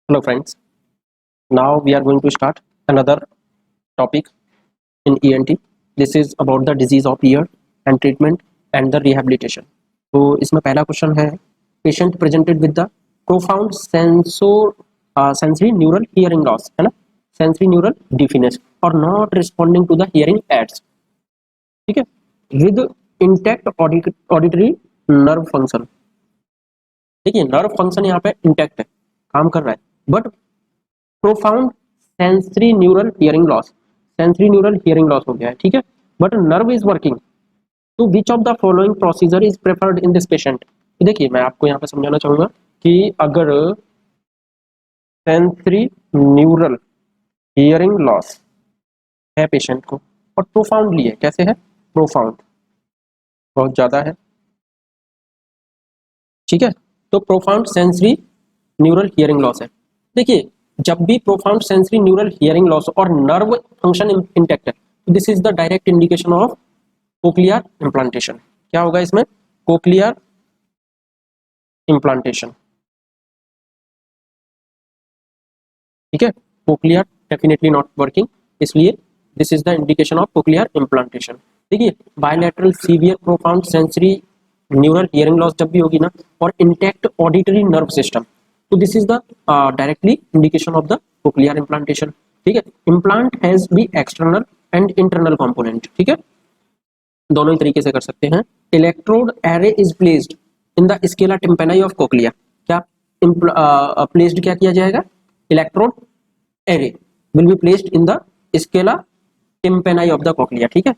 Hello friends, now we are going to start another topic in ENT. This is about the disease of ear and treatment and the rehabilitation. तो इसमें पहला question है patient presented with the profound sensory neural hearing loss, है ना, sensory neural deafness और not responding to the hearing aids, ठीक है, with intact auditory nerve function. देखिए नर्व फंक्शन यहाँ पे इंटैक्ट है, काम कर रहा है, but profound sensory neural hearing loss, sensory neural hearing loss हो गया है, ठीक है, बट नर्व इज वर्किंग। तो which of the following procedure is preferred in this patient. तो देखिए मैं आपको यहाँ पे समझाना चाहूंगा कि अगर सेंसरी न्यूरल हियरिंग लॉस है पेशेंट को और प्रोफाउंडली है, कैसे है, प्रोफाउंड, बहुत ज्यादा है, ठीक है, तो profound sensory neural hearing loss है। देखिए जब भी profound sensory neural hearing loss और नर्व फंक्शन इंटैक्ट है, this is the direct indication of cochlear implantation. क्या होगा इसमें, कोक्लियर इम्प्लांटेशन, ठीक है, कोक्लियर डेफिनेटली नॉट वर्किंग, इसलिए this is the indication of cochlear implantation. देखिए bilateral severe profound sensory neural hearing loss जब भी होगी ना और इंटैक्ट ऑडिटरी नर्व सिस्टम, तो this is the directly indication of the cochlear implantation, ठीक है। Implant has be external and internal component, ठीक है, दोनों ही तरीके से कर सकते हैं। Electrode array is placed in the scala tympani of cochlea. क्या प्लेस्ड क्या किया जाएगा, electrode array will be placed in the scala tympani of the cochlea, ठीक है।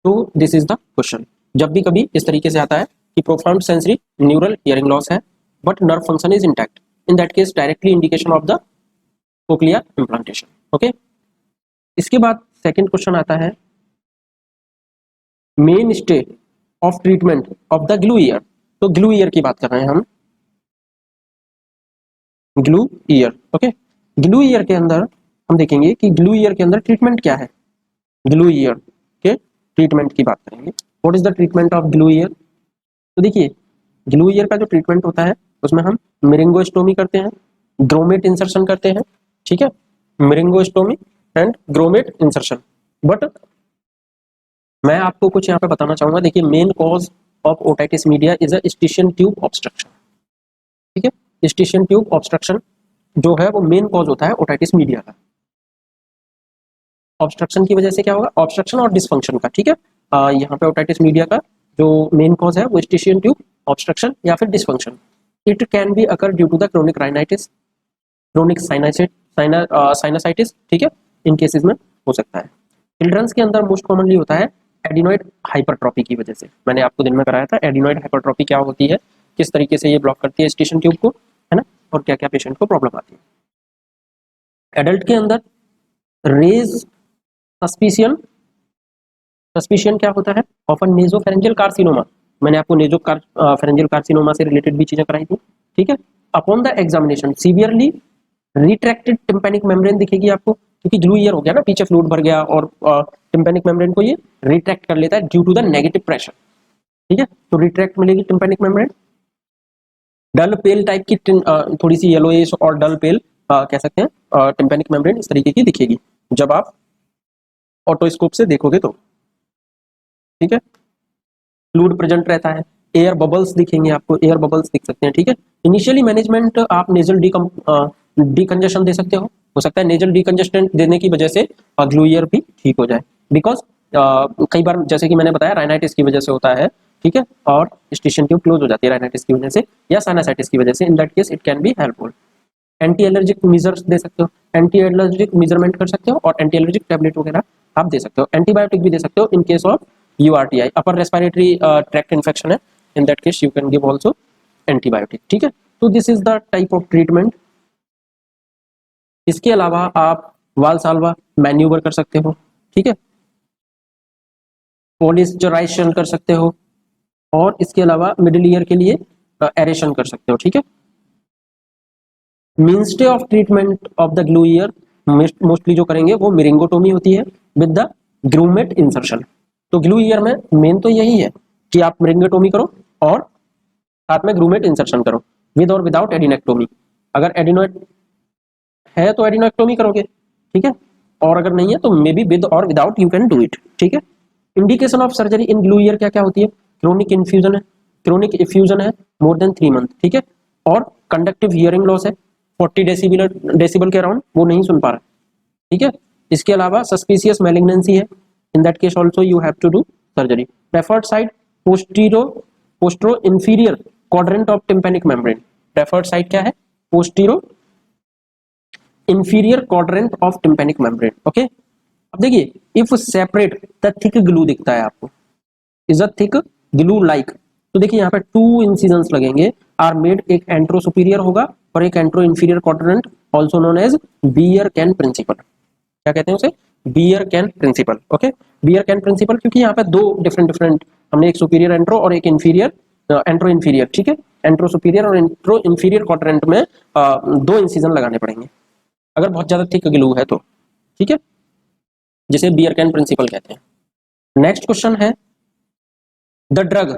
तो दिस इज द क्वेश्चन। जब भी कभी इस तरीके से आता है कि profound sensory neural hearing loss है but nerve function is intact, in that case directly indication of the cochlear implantation, okay. इसके बाद सेकंड क्वेश्चन आता है mainstay of treatment of the glue ear. तो ग्लू ईयर की बात कर रहे हैं हम, glue ear, okay. Glue ear के अंदर हम देखेंगे कि ग्लू ईयर के अंदर ट्रीटमेंट क्या है, ग्लू ईयर के ट्रीटमेंट की बात करेंगे। What is the treatment of glue ear. तो देखिए ग्लू ईयर का जो ट्रीटमेंट होता है उसमें हम मिरिंगोस्टोमी करते हैं, ग्रोमेट इंसर्शन करते हैं, ठीक है, myringostomy and grommet insertion. But मैं आपको कुछ यहाँ पे बताना चाहूंगा। देखिए main cause of otitis media is a eustachian tube obstruction, ठीक है, स्टिशियन ट्यूब ऑब्स्ट्रक्शन जो है वो मेन कॉज होता है ओटाइटिस मीडिया का। ऑब्स्ट्रक्शन की वजह से क्या होगा, ऑब्स्ट्रक्शन और डिसफंक्शन का, ठीक है। यहाँ पे ओटाइटिस मीडिया का जो मेन कॉज है वो स्टिशियन ट्यूब ऑब्स्ट्रक्शन या फिर dysfunction. It can be occur due to the chronic rhinitis, chronic sinusitis, ठीक है, इन केसेस में हो सकता है। चिल्ड्रंस के अंदर मोस्ट कॉमनली होता है एडिनॉइड हाइपरट्रॉपी की वजह से। मैंने आपको दिन में कराया था एडिनॉइड हाइपरट्रॉपी क्या होती है, किस तरीके से ये ब्लॉक करती है स्टिशियन ट्यूब को, है ना, और क्या क्या पेशेंट को प्रॉब्लम आती है। एडल्ट के अंदर रेज सस्पिशियन, सस्पिशियन क्या होता है, ऑफन नेजोफेरेंजियल कार्सिनोमा। मैंने आपको नेजोफेरेंजियल कार्सिनोमा से रिलेटेड भी चीजें कराई थी, ठीक है। Upon the examination severely retracted tympanic membrane दिखेगी आपको, क्योंकि ग्लू ईयर हो गया ना, पीछे फ्लूइड भर गया और टिम्पैनिक मेम्ब्रेन को ये रिट्रैक्ट कर लेता है due to the negative pressure, ठीक है, तो रिट्रैक्ट मिलेगी tympanic membrane. Dull pale type की थोड़ी सी येलोइश और डल पेल कह सकते हैं टिम्पैनिक मेम्ब्रेन इस तरीके की दिखेगी जब आप ऑटोस्कोप से देखोगे तो, ठीक है। फ्लूइड प्रेजेंट रहता है, एयर बबल्स दिखेंगे आपको, एयर बबल्स दिख सकते हैं, ठीक है। इनिशियली मैनेजमेंट आप नेजल डिकंजेशन दे सकते हो सकता है नेजल डिकंजेशन देने की वजह से ग्लू ईयर भी ठीक हो जाए, बिकॉज कई बार जैसे कि मैंने बताया राइनाइटिस की वजह से होता है, ठीक है, और स्टिशियन ट्यूब क्लोज हो जाती है राइनाइटिस की वजह से या साइनसाइटिस की वजह से, in that case it can be helpful. Anti allergic measures दे सकते हो, एंटी एलर्जिक मेजरमेंट कर सकते हो और एंटी एलर्जिक टैबलेट वगैरह आप दे सकते हो। एंटीबायोटिक भी दे सकते हो in case of URTI, upper respiratory tract infection है, in that case you can give also antibiotic, ठीक है। तो this is the type of treatment. इसके अलावा आप वालसाल्वा मैन्यूवर कर सकते हो, ठीक है, पॉलिस्टराइजेशन कर सकते हो और इसके अलावा मिडिल ईयर के लिए एरेशन कर सकते हो, ठीक है। मेनस्टे of treatment of the glue year mostly जो करेंगे वो मिरिंगोटोमी होती है विद द ग्रूमेट इंसर्शन। तो ग्लू ईयर में मेन तो यही है कि आप मिरिंगोटोमी करो और साथ में ग्रूमेट इंसर्शन करो। विद और विदाउट एडिनेक्टोमी। अगर एडिनोइड है तो एडिनोक्टोमी करोगे, ठीक है, और अगर नहीं है तो मे बी विद और without you can do it, ठीक है। Indication of surgery in glue year क्या क्या होती है? क्रोनिक इन्फ्यूजन है, क्रोनिक इफ्यूजन है मोर देन 3 मंथ, ठीक है, और कंडक्टिव हियरिंग लॉस है 40 डेसिबल के अराउंड, वो नहीं सुन पा रहा, ठीक है। इसके अलावा सस्पिशियस मैलिग्नेंसी है, in that case also you have to do surgery. Preferred side posteroinferior quadrant of tympanic membrane. Preferred side क्या है? Posteroinferior quadrant of tympanic membrane, okay. अब देखिए, if separate the thick glue दिखता है आपको, is a thick glue like, तो देखिए यहाँ पे 2 इंसिजन्स लगेंगे, आर मेड, एक एंट्रो सुपीरियर होगा और एक एंट्रो inferior quadrant, also known as beer can principle. क्या कहते हैं उसे? Beer can principle, okay. Beer can principle, क्योंकि यहाँ पे 2 डिफरेंट हमने एक सुपीरियर एंट्रो और एक इंफीरियर एंट्रो इंफीरियर, ठीक है, एंट्रो सुपीरियर और एंट्रो इंफीरियर क्वाड्रेंट में 2 इंसिजन लगाने पड़ेंगे अगर बहुत ज्यादा थिक ग्लू है तो, ठीक है, जिसे बियर कैन प्रिंसिपल कहते हैं। नेक्स्ट क्वेश्चन है, the drug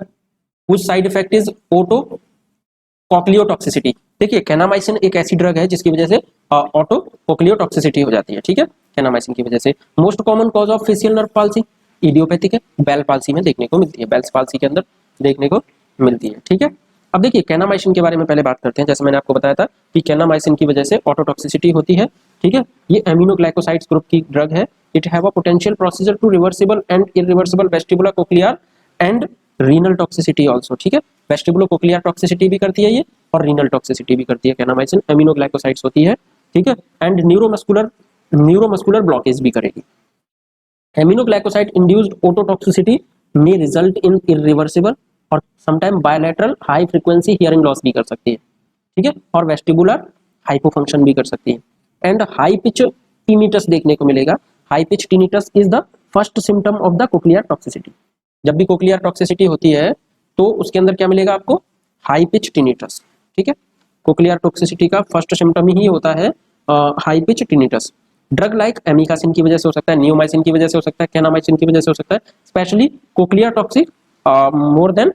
which side effect is oto cochleotoxicity. देखिए, कैनामाइसिन एक ऐसी ड्रग है जिसकी वजह से ऑटो कोक्लियोटॉक्सिसिटी हो जाती है, ठीक है, कैनामाइसिन की वजह से। Most common cause of facial nerve palsy, idiopathic है, बेल पाल्सी में देखने को मिलती है, बेल्स पाल्सी के अंदर देखने को मिलती है, ठीक है। अब देखिए, कैनामाइसिन के बारे में पहले बात करते हैं। जैसे मैंने आपको बताया था कि कैनामाइसिन की वजह से ऑटोटॉक्सिसिटी होती है, ठीक है। ये एमिनोग्लाइकोसाइड्स ग्रुप की ड्रग है। It have a potential procedure to reversible and irreversible vestibular cochlear and renal toxicity also, ठीक है। वेस्टिबुलो कोक्लियर टॉक्सिसिटी भी करती है ये, और रीनल टॉक्सिसिटी भी करती है कैनामाइसिन, एमिनोग्लाइकोसाइड्स होती है, ठीक है। एंड न्यूरोमस्कुलर ब्लॉकेज भी करेगी। Aminoglycoside induced ototoxicity may result in irreversible और sometime bilateral high frequency hearing loss भी कर सकती है, ठीक है, और वेस्टिबुलर हाइपोफंक्शन भी कर सकती है। एंड हाई पिच टिनिटस देखने को मिलेगा। High pitch tinnitus is the first symptom of the cochlear toxicity. जब भी कोक्लियर टॉक्सिसिटी होती है तो उसके अंदर क्या मिलेगा आपको? हाई पिच टिनिटस, ठीक है। कोक्लियर टॉक्सिसिटी का फर्स्ट सिम्टम ही होता है high pitch tinnitus. Drug like amikacin की वजह से हो सकता है, नियोमाइसिन की वजह से हो सकता है, कैनामाइसिन की वजह से हो सकता है, specially cochlear toxic more than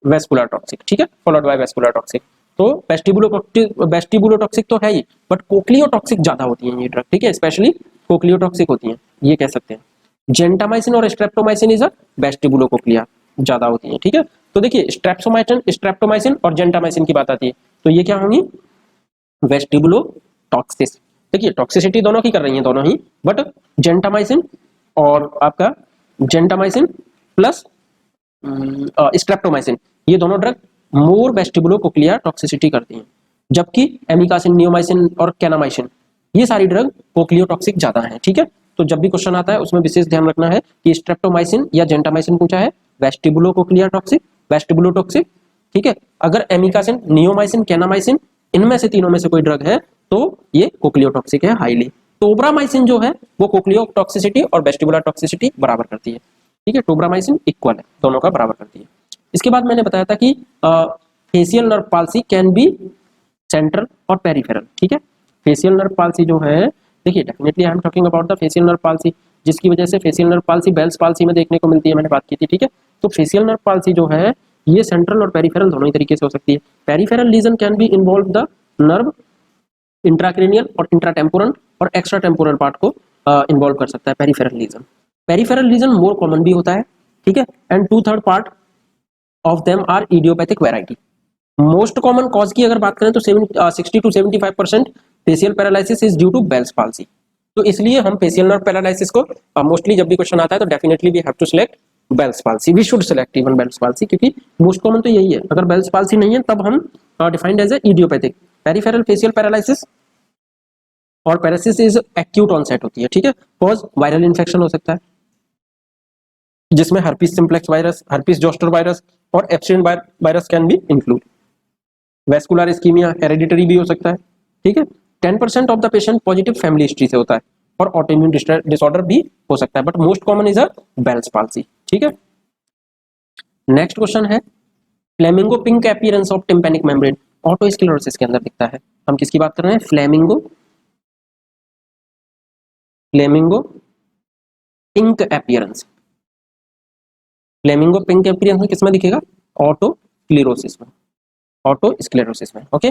vascular toxic, ठीक है, फॉलोड बाय वेस्कुलर टॉक्सिक। तो वेस्टिबुलोटॉक्सिक तो है ही, बट कोक्लियोटॉक्सिक ज्यादा होती है ये ड्रग, ठीक है, स्पेशली कोक्लियोटॉक्सिक होती है, ये कह सकते हैं। जेंटामाइसिन और स्ट्रेप्टोमाइसिन इज अ वेस्टिबुलोकोक्लिया, ज्यादा होती है, ठीक है। तो देखिए, स्ट्रेप्टोमाइसिन और जेंटामाइसिन की बात आती है तो ये क्या होंगी? वेस्टिबुलोटॉक्सिस। देखिए, टॉक्सिसिटी दोनों की कर रही है दोनों ही, बट जेंटामाइसिन और आपका जेंटामाइसिन प्लस स्ट्रेप्टोमाइसिन, ये दोनों ड्रग मोर वेस्टिबुलोकोक्लियर टॉक्सिसिटी करती हैं, जबकि एमिकासिन, नियोमाइसिन और कैनामाइसिन ये सारी ड्रग कोक्लियोटॉक्सिक ज्यादा हैं, ठीक है। तो जब भी क्वेश्चन आता है उसमें विशेष ध्यान रखना है कि स्ट्रेप्टोमाइसिन या जेंटामाइसिन पूछा है, वेस्टिबुलोकोक्लियर टॉक्सिक, वेस्टिबुलोटॉक्सिक, ठीक है। अगर एमिकासिन, नियोमाइसिन, कैनामाइसिन इनमें से तीनों में से कोई ड्रग है तो ये कोक्लियोटॉक्सिक है हाईली। टोब्रामाइसिन जो है वो कोक्लियोटॉक्सिसिटी और वेस्टिबुलर टॉक्सिसिटी बराबर करती है, ठीक है, टोब्रामाइसिन इक्वल है, दोनों का बराबर करती है। इसके बाद मैंने बताया था कि facial nerve palsy can be central और पेरिफेरल, ठीक है। फेशियल नर्व पाल्सी जो है, देखिए, definitely I am talking about the facial nerve palsy, जिसकी वजह से facial nerve palsy Bell's palsy में देखने को मिलती है, मैंने बात की थी, ठीक है। तो फेशियल नर्व पाल्सी जो है ये सेंट्रल और पेरिफेरल दोनों ही तरीके से हो सकती है। Peripheral lesion can be involve the nerve intracranial और इंट्राटेम्पोरल और एक्स्ट्रा टेम्पोरल पार्ट को इन्वॉल्व कर सकता है peripheral lesion. Peripheral lesion more common भी होता है, ठीक है, and 2/3 part of them are idiopathic variety. Most common cause की अगर बात करें तो 60 to 75% facial paralysis is due to Bell's palsy. तो इसलिए हम फेशियल नर्व पैरालिसिस को मोस्टली जब भी क्वेश्चन आता है तो definitely we have to select Bell's palsy, we should select even Bell's palsy, क्योंकि मोस्ट कॉमन तो यही है। अगर बेल्स पाल्सी नहीं है तब हम defined as a idiopathic. Peripheral facial paralysis और पैरालिसिस इज एक्यूट ऑनसेट होती है, ठीक है, कॉज वायरल इन्फेक्शन हो सकता है जिसमें herpes simplex virus, herpes zoster virus और epsilon virus can be include. Vascular ischaemia hereditary भी हो सकता है, ठीक है। 10% of the patient positive family history से होता है और ऑटोइम्यून डिसऑर्डर भी हो सकता है, but most common is a Bell's palsy, ठीक है। नेक्स्ट क्वेश्चन है, flamingo pink appearance of tympanic membrane otosclerosis के अंदर दिखता है। हम किसकी बात कर रहे हैं? Flamingo pink appearance. Flamingo pink appearance में किसमें दिखेगा? ऑटोस्क्लेरोसिस में। ऑटोस्क्लेरोसिस में। ओके,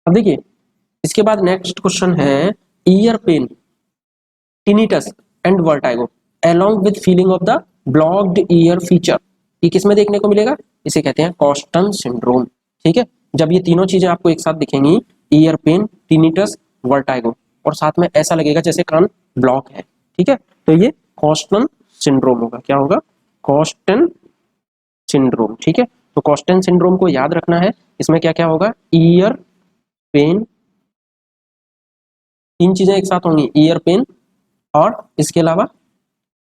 अब देखिए इसके बाद नेक्स्ट क्वेश्चन है ear pain, tinnitus and vertigo along with feeling of the blocked ear feature, ये किस में देखने को मिलेगा? इसे कहते हैं कॉस्टन सिंड्रोम। ठीक है, जब ये तीनों चीजें आपको एक साथ दिखेंगी, ईयर पेन, टिनिटस, वर्टाइगो, और साथ में ऐसा लगेगा जैसे कान ब्लॉक है, ठीक है, तो ये कॉस्टन सिंड्रोम होगा। क्या होगा? Cost and syndrome. ठीक है, तो कॉस्टन सिंड्रोम को याद रखना है। इसमें क्या क्या होगा? ईयर पेन, तीन चीजें एक साथ होंगी, ईयर पेन और इसके अलावा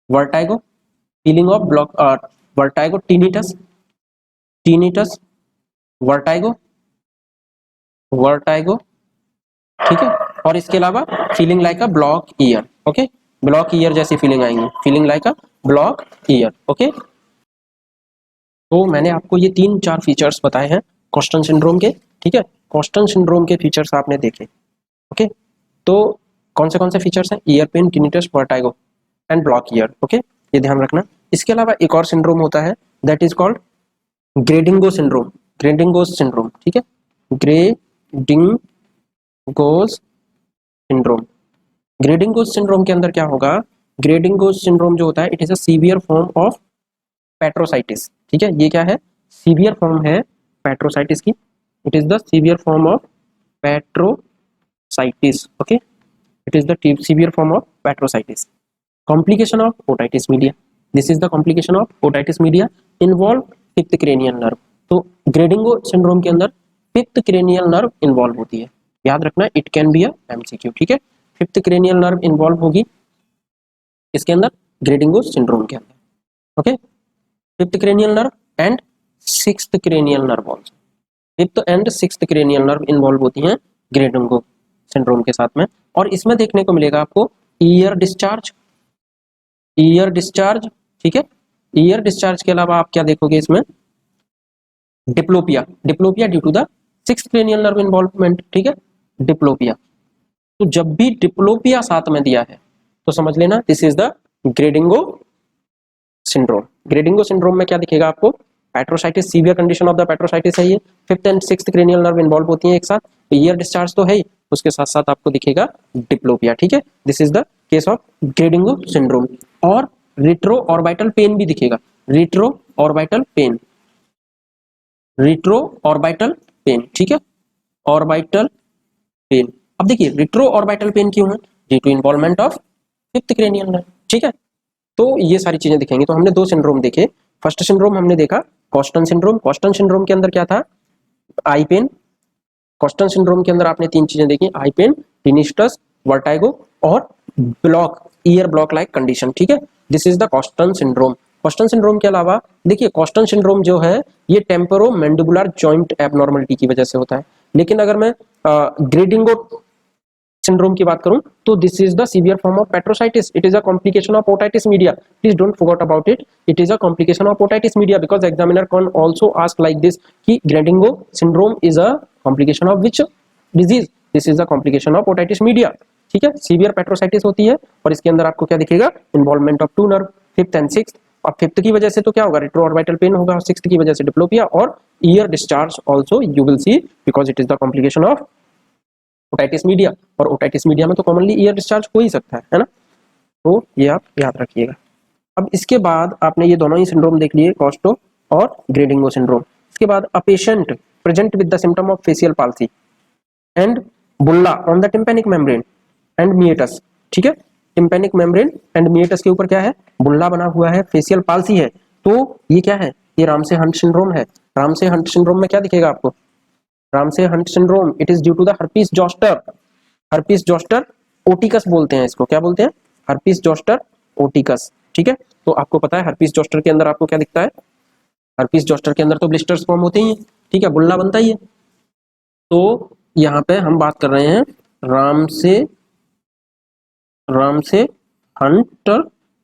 vertigo, feeling of block, vertigo, tinnitus, tinnitus, vertigo, vertigo, ठीक है, और इसके अलावा feeling like a block ear. Okay, block year जैसी फीलिंग आएंगी, feeling like a block ear. Okay, तो मैंने आपको ये तीन चार फीचर्स बताए हैं कॉस्टन सिंड्रोम के। ठीक है, कॉस्टन सिंड्रोम के फीचर्स आपने देखे। ओके, तो कौन से फीचर्स हैं? Ear pain, tinnitus, vertigo and block ear. Okay, ये ध्यान रखना। इसके अलावा एक और सिंड्रोम होता है, that is called Gradenigo syndrome, Gradenigo's syndrome. ठीक है, ग्रेडिंगोस सिंड्रोम, ग्रेडिंगोस सिंड्रोम के अंदर क्या होगा? ग्रेडिंगोस सिंड्रोम जो होता है, it is a severe form of petrositis. ठीक है, ये क्या है? सीवियर फॉर्म है पेट्रोसाइटिस की। It is the severe form of petrositis. Okay, it is the severe form of petrositis. Complication of otitis media, this is the complication of otitis media, involve fifth cranial nerve. तो Gradenigo syndrome के अंदर fifth cranial nerve involve होती है, याद रखना, it can be a MCQ. ठीक है, fifth cranial nerve involve होगी इसके अंदर, ग्रेडिंगो सिंड्रोम के अंदर। Okay, fifth cranial nerve and sixth cranial nerve also, fifth and sixth cranial nerve involve होती हैं ग्रेडिंगो सिंड्रोम के साथ में। और इसमें देखने को मिलेगा आपको ईयर डिस्चार्ज, ईयर डिस्चार्ज। ठीक है, ईयर डिस्चार्ज के अलावा आप क्या देखोगे इसमें? Diplopia, diplopia due to the sixth cranial nerve involvement. ठीक है, डिप्लोपिया। तो जब भी डिप्लोपिया साथ में दिया है तो समझ लेना this is the Gradenigo syndrome. Gradenigo syndrome में क्या दिखेगा आपको? Petrositis, severe condition of the petrositis है ये, fifth and sixth cranial nerve involve होती हैं एक साथ, तो ईयर डिस्चार्ज तो है ही, उसके साथ साथ आपको दिखेगा डिप्लोपिया। ठीक है, this is the case of Gradenigo syndrome. और रिट्रो ऑर्बिटल पेन भी दिखेगा, retro orbital pain, retro orbital pain. ठीक है, ऑर्बिटल पेन। अब देखिए रिट्रो ऑर्बिटल पेन क्यों है? Due to involvement of fifth cranial nerve. ठीक है, तो ये सारी चीजें दिखेंगी। तो हमने दो सिंड्रोम देखे। फर्स्ट सिंड्रोम हमने देखा कॉस्टन सिंड्रोम, कॉस्टन सिंड्रोम के अंदर क्या था? आई पेन। कॉस्टन सिंड्रोम के अंदर आपने तीन चीजें देखी, आई पेन, टिनिटस, वर्टाइगो और block, year block like condition. ठीक है, this is the cost and syndrome. Cost and syndrome के अलावा देखिए कॉस्टन सिंड्रोम जो है ये टेम्पोरो मैंडिबुलर जॉइंट एबनॉर्मलिटी की वजह से होता है। लेकिन अगर मैं ग्रेडिंगो सिंड्रोम की बात करूं तो this is the severe form of petrositis, it is a complication of otitis media. Please don't forget about it, it is a complication of otitis media because examiner can also ask like this कि Gradenigo syndrome is a complication of which disease? This is a complication of otitis media. ठीक है, severe पेट्रोसाइटिस होती है और इसके अंदर आपको क्या दिखेगा? Involvement of two nerve, fifth and sixth. और फिफ्थ की वजह से तो क्या होगा? रेट्रो ऑर्बिटल पेन होगा, और सिक्स्थ की वजह से डिप्लोपिया और year discharge also you will see because it is the complication of otitis media. और ओटाइटिस मीडिया में तो कॉमनली ईयर डिस्चार्ज हो ही सकता है ना, तो ये आप याद रखिएगा। अब इसके बाद आपने ये दोनों ही सिंड्रोम देख लिए, कॉस्टो और ग्रेडिंगो सिंड्रोम। इसके बाद a patient present with the symptom of facial palsy and Bulla on the tympanic membrane and meatus. ठीक है, टिम्पैनिक मेम्ब्रेन एंड मिएटस के ऊपर क्या है? बुल्ला बना हुआ है, फेशियल पाल्सी है, तो ये क्या है? ये रामसे हंट सिंड्रोम है। रामसे हंट सिंड्रोम में क्या दिखेगा आपको? Ramsay Hunt syndrome, it is due to the herpes zoster, herpes zoster oticus बोलते हैं इसको, क्या बोलते हैं? Herpes zoster oticus. ठीक है, तो आपको पता है हर्पीस जोस्टर के अंदर आपको क्या दिखता है? हर्पीस जोस्टर के अंदर तो ब्लिस्टर्स फॉर्म होते ही हैं, ठीक है, बुल्ला बनता ही है। तो यहाँ पे हम बात कर रहे हैं Ramsay Hunt,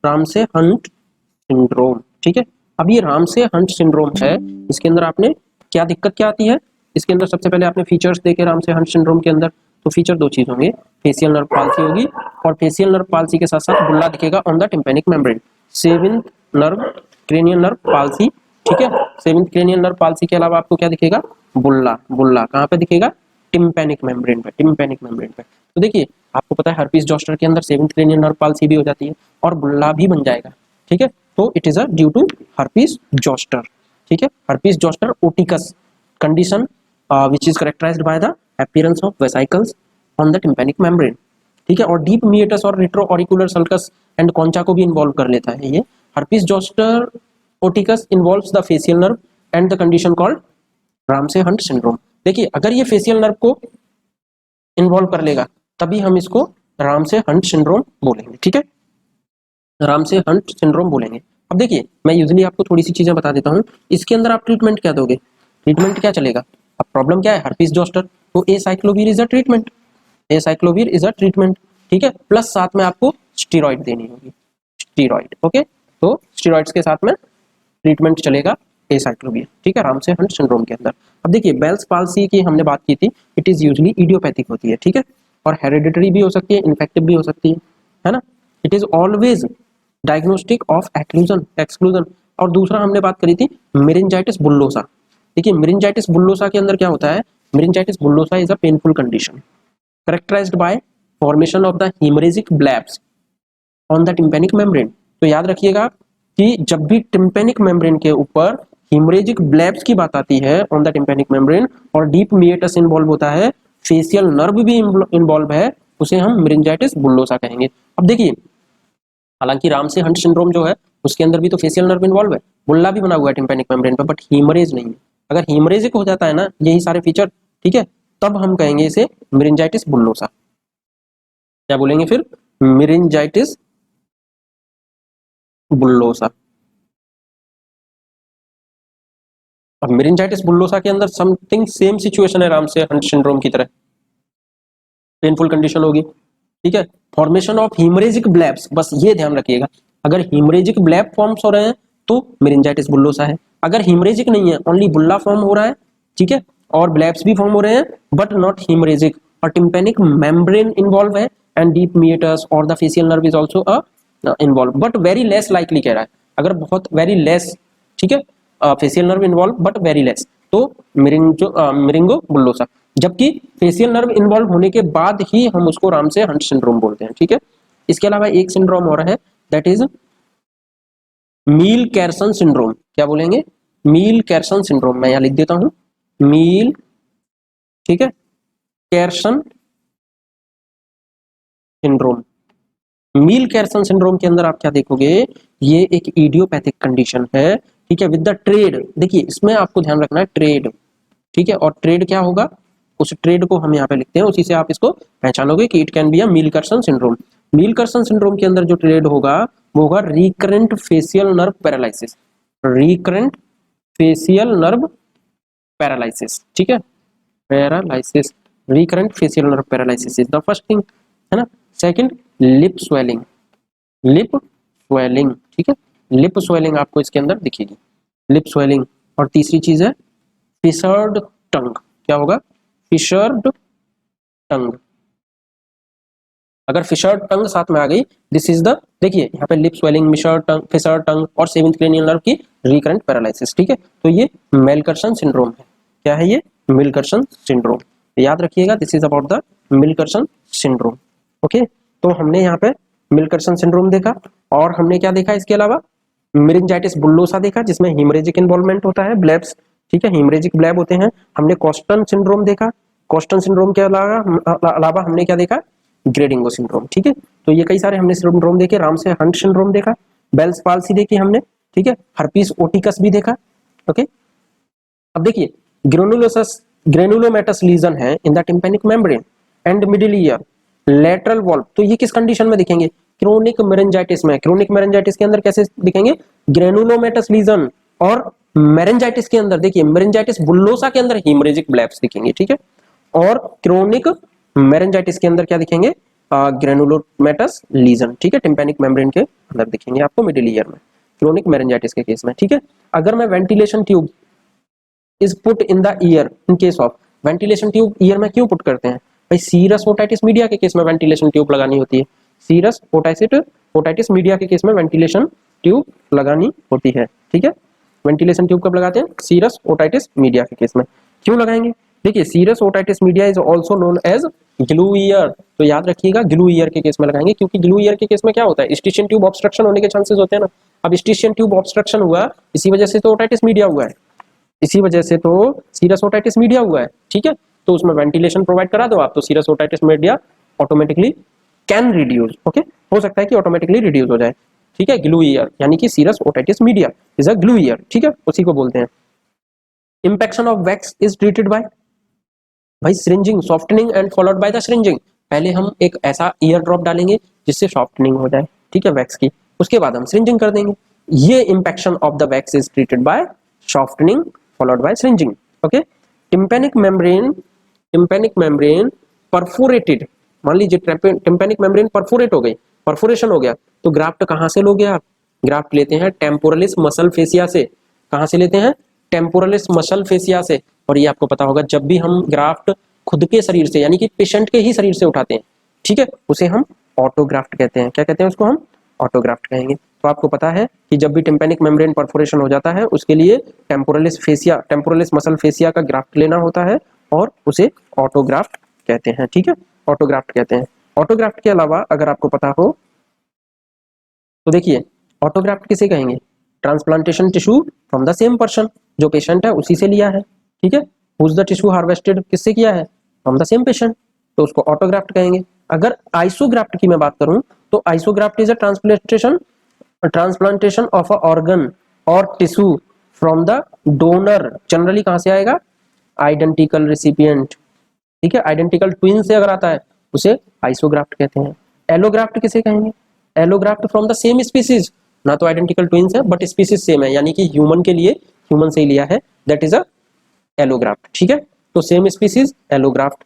Ramsay Hunt syndrome. ठीक है, अब ये रामसे हंट सिंड्रोम है, इसके अंदर आपने क्या दिक्कत क्या आती है? इसके अंदर सबसे पहले आपने फीचर्स देखे रामसे हंट सिंड्रोम के अंदर, तो फीचर दो चीज होंगे, फेशियल नर्व पाल्सी होगी और फेशियल नर्व पाल्सी के साथ साथ बुल्ला दिखेगा on the tympanic membrane. Seventh nerve cranial nerve palsy ठीक है। सेवेंथ क्रेनियल नर्व पाल्सी के अलावा आपको क्या दिखेगा, बुल्ला। बुल्ला कहाँ पे दिखेगा, टिम्पैनिक मेम्ब्रेन पे, टिम्पैनिक मेम्ब्रेन पे। तो देखिए आपको पता है हर्पीस जोस्टर के अंदर सेवेंथ क्रेनियल नर्व पाल्सी भी हो जाती है और बुल्ला भी बन जाएगा, ठीक है। तो it is a due to herpes zoster, ठीक है। Herpes zoster oticus condition which is characterized by the appearance of vesicles on the tympanic membrane, ठीक है। और डीप मीएटस और retro auricular sulcus and concha को भी इन्वॉल्व कर लेता है ये। Herpes zoster oticus involves the facial nerve and the condition called Ramsay Hunt syndrome. देखिए अगर ये फेशियल नर्व को इन्वॉल्व कर लेगा तभी हम इसको रामसे हंट सिंड्रोम बोलेंगे, ठीक है। रामसे हंट सिंड्रोम बोलेंगे। अब देखिए मैं यूजुअली आपको थोड़ी सी चीजें बता देता हूँ, इसके अंदर आप ट्रीटमेंट क्या दोगे, ट्रीटमेंट क्या चलेगा। अब प्रॉब्लम क्या है, हर्पीस जोस्टर, तो acyclovir is a treatment, acyclovir is a treatment, ठीक है। प्लस साथ में आपको स्टीरॉइड देनी होगी, स्टीरॉइड, ओके। तो स्टीरॉइड्स के साथ में ट्रीटमेंट चलेगा एसाइक्लोविर, ठीक है, रामसे हंट सिंड्रोम के अंदर। अब देखिए बेल्स पाल्सी की हमने बात की थी, इट इज यूजुअली इडियोपैथिक होती है, ठीक है, और हेरिडिटरी भी हो सकती है, इन्फेक्टिव भी हो सकती है ना। It is always diagnostic of occlusion exclusion. और दूसरा हमने बात करी थी मेरिंजाइटिस बुल्लोसा। देखिए मेरिंजाइटिस बुल्लोसा के अंदर क्या होता है, myringitis bullosa is a painful condition characterized by formation of the haemorrhagic blebs on the tympanic membrane. तो याद रखिएगा कि जब भी टिम्पैनिक मेम्ब्रेन के ऊपर हेमरेजिक ब्लैब्स की बात आती है ऑन द टिम्पैनिक मेम्ब्रेन और डीप मीएटस इन्वॉल्व होता है, फेशियल नर्व भी इन्वॉल्व है, उसे हम मेरिंजाइटिस बुल्लोसा कहेंगे। अब देखिए हालांकि रामसे हंट सिंड्रोम जो है उसके अंदर भी तो फेशियल नर्व इन्वॉल्व है, बुल्ला भी बना हुआ है टिम्पैनिक मेम्ब्रेन पर, बट हीमरेज नहीं है। अगर हीमरेजिक हो जाता है ना यही सारे फीचर, ठीक है, तब हम कहेंगे इसे मेरिंजाइटिस बुल्लोसा। क्या बोलेंगे फिर, मेरिंजाइटिस बुल्लोसा। अब मेरिंजाइटिस बुल्लोसा के अंदर समथिंग सेम सिचुएशन है रामसे हंट सिंड्रोम की तरह, पेनफुल कंडीशन होगी, ठीक है। फॉर्मेशन ऑफ हीमरेजिक ब्लैब्स, बस ये ध्यान रखिएगा, अगर हीमरेजिक ब्लैब फॉर्म्स हो रहे हैं तो मेरिंजाइटिस बुल्लोसा है, अगर हीमरेजिक नहीं है ओनली बुल्ला फॉर्म हो रहा है, ठीक है, और ब्लैब्स भी फॉर्म हो रहे हैं बट नॉट हीमरेजिक और टिम्पैनिक मेम्ब्रेन इन्वॉल्व है एंड डीप मीएटस और the facial nerve is also involve but very less likely कह रहा है, अगर बहुत वेरी लेस, ठीक है, facial nerve involve but very less, तो मिरिंगो बुल्लोसा। जबकि फेशियल नर्व इन्वॉल्व होने के बाद ही हम उसको रामसे हंट सिंड्रोम बोलते हैं, ठीक है। इसके अलावा एक सिंड्रोम और है दैट इज मील कैरसन सिंड्रोम। क्या बोलेंगे, मील कैरसन सिंड्रोम, मैं यहां लिख देता हूं मील, ठीक है, कैरसन सिंड्रोम। मील कैरसन सिंड्रोम के अंदर आप क्या देखोगे, ये एक इडियोपैथिक कंडीशन है, ठीक है, विद द ट्रेड। देखिए इसमें आपको ध्यान रखना है ट्रेड, ठीक है, और ट्रेड क्या होगा, उस ट्रेड को हम यहाँ पे लिखते हैं, उसी से आप इसको पहचानोगे कि it can be a Melkersson syndrome. Melkersson syndrome के अंदर जो ट्रेड होगा वो होगा recurrent facial nerve paralysis, recurrent facial nerve paralysis, ठीक है, paralysis, recurrent facial nerve paralysis is the first thing, है ना। Second lip swelling, lip swelling, ठीक है, लिप स्वेलिंग आपको इसके अंदर दिखेगी, लिप स्वेलिंग। और तीसरी चीज है फिशर्ड टंग। क्या होगा, फिशर्ड टंग। अगर फिशर्ड टंग साथ में आ गई, दिस इज द, देखिए यहाँ पे लिप स्वेलिंग, फिशर्ड टंग और सेवेंथ क्रेनियल नर्व की रिकरेंट पैरालिसिस, ठीक है। तो ये मेलकर्सन सिंड्रोम है। क्या है ये, मेलकर्सन सिंड्रोम, याद रखिएगा this is about the Melkersson syndrome, okay. तो हमने यहाँ पे मेलकर्सन सिंड्रोम देखा और हमने क्या देखा इसके अलावा, मेरिंजाइटिस बुल्लोसा देखा जिसमें हेमरेजिक इन्वॉल्वमेंट होता है, ब्लैब्स, ठीक है, हेमरेजिक ब्लैब होते हैं। हमने कॉस्टन सिंड्रोम देखा, कॉस्टन सिंड्रोम के अलावा हमने क्या देखा, ग्रेडिंगो सिंड्रोम, ठीक है। तो ये कई सारे हमने सिंड्रोम देखे, रामसे हंट सिंड्रोम देखा, बेल्स पाल्सी देखी हमने, ठीक है, हर्पीस ओटिकस भी देखा, ओके। अब देखिए ग्रेनुलोसस ग्रेनुलोमेटस लीजन है in the tympanic membrane and middle ear lateral valve, तो ये किस कंडीशन में दिखेंगे, क्रोनिक मेरिंजाइटिस में। क्रोनिक मेरिंजाइटिस के अंदर कैसे दिखेंगे, ग्रेनुलोमेटस लीजन, और मेरिंजाइटिस के अंदर देखिए मेरिंजाइटिस बुल्लोसा के अंदर हेमरेजिक ब्लैब्स दिखेंगे, ठीक है, और क्रोनिक मेरिंजाइटिस के अंदर क्या दिखेंगे, ग्रेनुलोमेटस लीजन, ठीक है, टिम्पैनिक मेम्ब्रेन के अंदर दिखेंगे आपको मिडिल ईयर में, क्रोनिक मेरिंजाइटिस के केस में, ठीक है। अगर मैं ventilation tube is put in the year in case of, ventilation tube year में क्यों पुट करते हैं भाई, सीरस ओटाइटिस मीडिया के केस में वेंटिलेशन ट्यूब लगानी होती है, सीरस ओटाइटिस मीडिया के केस में वेंटिलेशन ट्यूब लगानी होती है, ठीक है। वेंटिलेशन ट्यूब कब लगाते हैं? सीरस ओटाइटिस मीडिया के केस में। क्यों लगाएंगे? देखिए serous otitis media is also known as glue ear, तो याद रखिएगा ग्लू ईयर के केस में लगाएंगे, क्योंकि ग्लू ईयर के केस में क्या होता है? स्टिशियन ट्यूब ऑब्स्ट्रक्शन होने के चांसेस होते हैं ना। अब स्टिशियन ट्यूब ऑब्स्ट्रक्शन हुआ, इसी वजह से तो ओटाइटिस मीडिया हुआ है, इसी वजह से तो सीरस ओटाइटिस मीडिया हुआ है, ठीक है। तो उसमें वेंटिलेशन प्रोवाइड करा दो आप, तो serous otitis media automatically can reduce, okay, हो सकता है कि ऑटोमेटिकली रिड्यूस हो जाए, ठीक है। ग्लू ईयर यानी कि serous otitis media is a glue ear, ठीक है, उसी को बोलते हैं। Impaction of wax is treated by, भाई syringing, softening and followed by the syringing. पहले हम एक ऐसा ईयर ड्रॉप डालेंगे जिससे सॉफ्टनिंग हो जाए, ठीक है, वैक्स की, उसके बाद हम श्रिंजिंग कर देंगे। ये impaction of the wax is treated by softening followed by syringing, okay. Tympanic membrane perforated, मान लीजिए टिम्पैनिक मेम्ब्रेन परफोरेट हो गई, परफोरेशन हो गया, तो ग्राफ्ट कहां से लोगे आप? ग्राफ्ट लेते हैं टेम्पोरलिस मसल फेसिया से। कहां से लेते हैं? टेम्पोरलिस मसल फेसिया से। और ये आपको पता होगा, जब भी हम ग्राफ्ट खुद के शरीर से यानी कि पेशेंट के ही शरीर से उठाते हैं, ठीक है, उसे हम ऑटोग्राफ्ट कहते हैं। क्या कहते हैं उसको? हम ऑटोग्राफ्ट कहेंगे। तो आपको पता है कि जब भी टिम्पैनिक मेम्ब्रेन परफोरेशन हो जाता है, उसके लिए temporalis fascia, temporalis muscle fascia का ग्राफ्ट लेना होता है और उसे ऑटोग्राफ्ट कहते हैं, ठीक है, ऑटोग्राफ्ट कहते हैं। ऑटोग्राफ्ट के अलावा अगर आपको पता हो तो देखिए, ऑटोग्राफ्ट किसे कहेंगे? Transplantation tissue from the same person, जो पेशेंट है उसी से लिया है, ठीक है। हुज द टिश्यू हार्वेस्टेड, किससे किया है? फ्रॉम द सेम पेशेंट, तो उसको ऑटोग्राफ्ट कहेंगे। अगर आइसोग्राफ्ट की मैं बात करूं तो isograft is a transplantation of a organ और tissue from the donor. Generally कहां से आएगा? आइडेंटिकल रिसिपिएंट, ठीक है, आइडेंटिकल ट्विन से अगर आता है उसे आइसोग्राफ्ट कहते हैं। एलोग्राफ्ट किसे कहेंगे? Allograft from the same species, ना तो आइडेंटिकल ट्विन्स है बट स्पीसीज सेम है, यानी कि ह्यूमन के लिए ह्यूमन से ही लिया है, दैट इज अ एलोग्राफ्ट, ठीक है। तो same species allograft,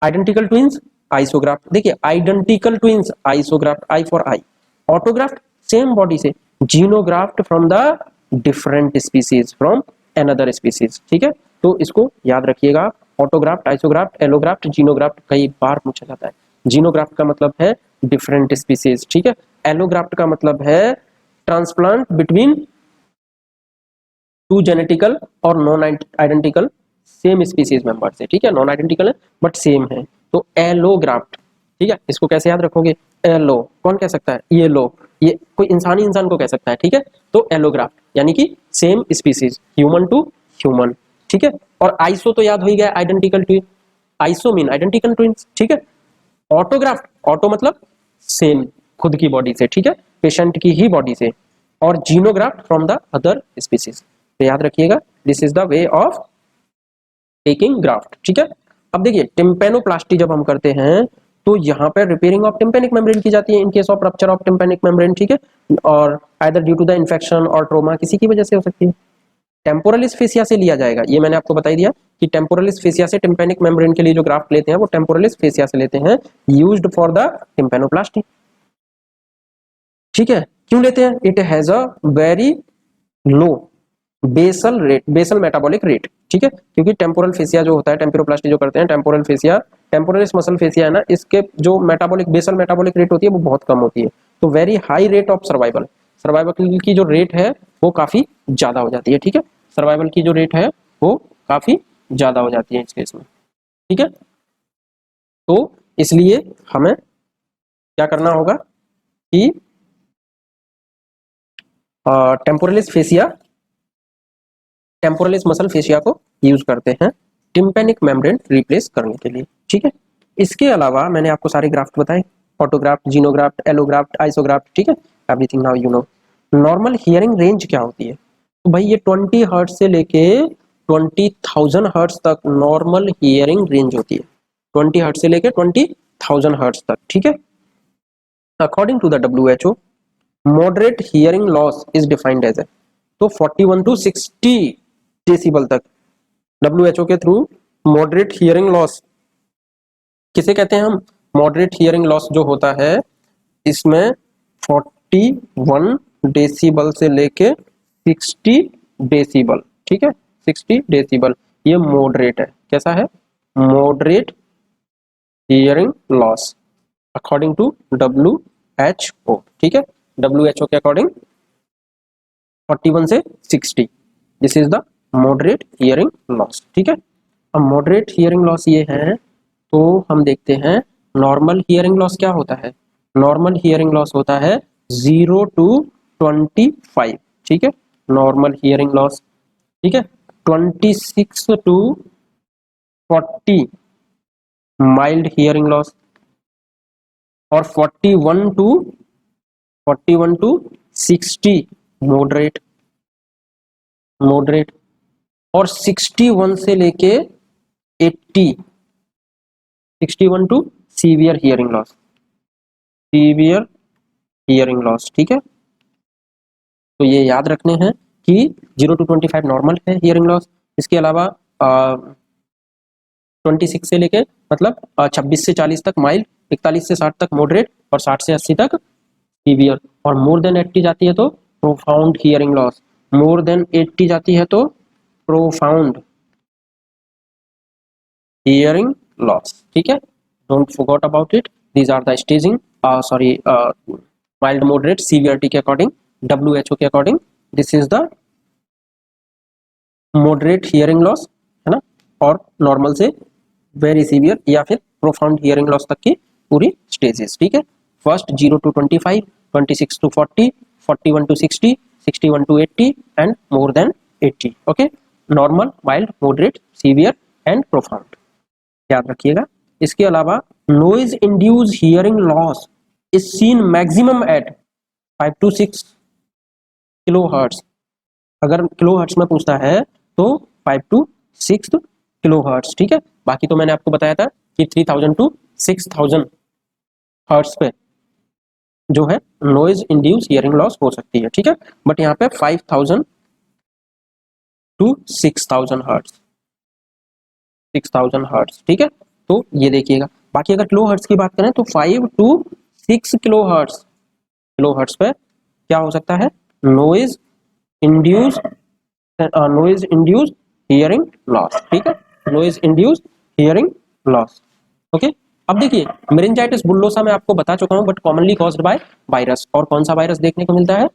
identical twins isograft. देखिए identical twins isograft, I for I. Autograft same body से, xenograft from the different species from another species, ठीक है। तो इसको याद रखिएगा, ऑटोग्राफ्ट, आइसोग्राफ्ट, एलोग्राफ्ट, जीनोग्राफ्ट, कई बार पूछा जाता है। जीनोग्राफ्ट का मतलब है डिफरेंट स्पीसीज, ठीक है। एलोग्राफ्ट का मतलब है ट्रांसप्लांट बिटवीन टू जेनेटिकल और non identical same species member से, ठीक है, नॉन आइडेंटिकल है बट सेम है, तो एलोग्राफ्ट, ठीक है। इसको कैसे याद रखोगे? एलो, कौन कह सकता है? ये लो, ये कोई इंसान को कह सकता है, ठीक है। तो एलोग्राफ्ट यानी कि same species, human to human, ठीक है। और आइसो तो याद हो ही गया, identical twin, iso mean identical twins, ठीक है। ऑटोग्राफ्ट, ऑटो मतलब सेम, खुद की बॉडी से, ठीक है, पेशेंट की ही बॉडी से। और xenograft from the other species, तो याद रखिएगा this is the way of taking graft, ठीक है। अब देखिए टिम्पेनोप्लास्टी जब हम करते हैं तो यहाँ पे रिपेयरिंग ऑफ टिम्पेनिक मेम्ब्रेन की जाती है in case of rupture of tympanic membrane, ठीक है, और either due to the infection और ट्रोमा, किसी की वजह से हो सकती है। टेम्पोरलिस फेसिया से लिया जाएगा, ये मैंने आपको बता ही दिया कि टेम्पोरलिस फेसिया से टिम्पेनिक मेम्ब्रेन के लिए जो ग्राफ्ट लेते हैं वो टेम्पोरलिस फेसिया से लेते हैं, यूज्ड फॉर द टिम्पेनोप्लास्टी, ठीक है। क्यों लेते हैं? It has a very low basal rate, basal metabolic rate, ठीक है, क्योंकि टेम्पोरल फेसिया जो होता है, टेम्पोरोप्लास्टी जो करते हैं, temporal fascia, temporalis muscle fascia है ना, इसके जो मेटाबॉलिक बेसल मेटाबॉलिक रेट होती है वो बहुत कम होती है, तो very high rate of survival, survival की जो रेट है वो काफी ज्यादा हो जाती है, ठीक है, सर्वाइवल की जो रेट है वो काफी ज्यादा हो जाती है इस केस में, ठीक है। तो इसलिए हमें क्या करना होगा कि temporalis fascia, temporalis muscle fascia को यूज करते हैं टिम्पेनिक मेम्ब्रेन रिप्लेस करने के लिए, ठीक है। इसके अलावा मैंने आपको सारे ग्राफ्ट बताए, ऑटोग्राफ्ट, जीनोग्राफ्ट, एलोग्राफ्ट, आइसोग्राफ्ट, ठीक है, everything now you know. Normal hearing range क्या होती है? तो भाई ये 20 हर्ट्ज से लेके 20,000 हर्ट्ज तक नॉर्मल हियरिंग रेंज होती है, 20 हर्ट्ज से लेके 20,000 हर्ट्ज तक, ठीक है। According to the WHO moderate hearing loss is defined as a, तो 41 टू 60 डेसिबल तक WHO के थ्रू मॉडरेट हियरिंग लॉस किसे कहते हैं हम? मॉडरेट हियरिंग लॉस जो होता है इसमें 41 डेसिबल से लेके 60 डेसिबल, ठीक है, 60 डेसिबल, ये मॉडरेट है। कैसा है? Moderate hearing loss according to WHO, ठीक है, WHO के अकॉर्डिंग 41 से 60, this is the moderate hearing loss. ठीक है, अब मॉडरेट हियरिंग लॉस ये है, तो हम देखते हैं नॉर्मल हियरिंग लॉस क्या होता है। नॉर्मल हियरिंग लॉस होता है 0 to 25। ठीक है, नॉर्मल हियरिंग लॉस, ठीक है, 26 to 40 माइल्ड हियरिंग लॉस, और 41 टू 60 मॉडरेट, मॉडरेट, और 61 से लेके 80, 61 to severe hearing loss, severe hearing loss. ठीक है, तो ये याद रखने हैं कि 0 to 25 नॉर्मल है हियरिंग लॉस। इसके अलावा 26 से लेके मतलब 26 से 40 तक माइल्ड, 41 से 60 तक मॉडरेट, और 60 से 80 तक सीवियर, और मोर देन 80 जाती है तो profound hearing loss, more than 80 जाती है तो प्रोफाउंड हियरिंग लॉस। ठीक है, don't forget about it, these are the staging, sorry mild moderate severity के अकॉर्डिंग, WHO के according this is the moderate hearing loss, है ना, और नॉर्मल से वेरी सीवियर या फिर प्रोफाउंड हियरिंग लॉस तक की पूरी स्टेजेस। ठीक है, first 0 to 25, 26 to 40, 41 to 60, 61 to 80 and more than 80। Okay, normal, mild, moderate, severe and profound, याद रखिएगा। इसके अलावा noise induce hearing loss is seen maximum at 5 to 6 kilo hertz. अगर किलो हर्ट्ज में पूछता है तो 5 to 6 किलो हर्ट्ज। ठीक है, बाकी तो मैंने आपको बताया था कि 3000 to 6000 हर्ट्ज पे जो है नॉइज इंड्यूस हियरिंग लॉस हो सकती है। ठीक है, बट यहाँ पे 5000 to 6000 हर्ट्ज, 6000 हर्ट्ज। ठीक है, तो ये देखिएगा। बाकी अगर किलो हर्ट्ज की बात करें तो 5 to 6 kilo hertz, kilo hertz पे क्या हो सकता है, noise induce, noise induce hearing loss. ठीक है, noise induce hearing loss. Okay, अब देखिए मेनिंजाइटिस बुल्लोसा मैं आपको बता चुका हूं, but commonly caused by virus. और कौन सा वायरस देखने को मिलता है,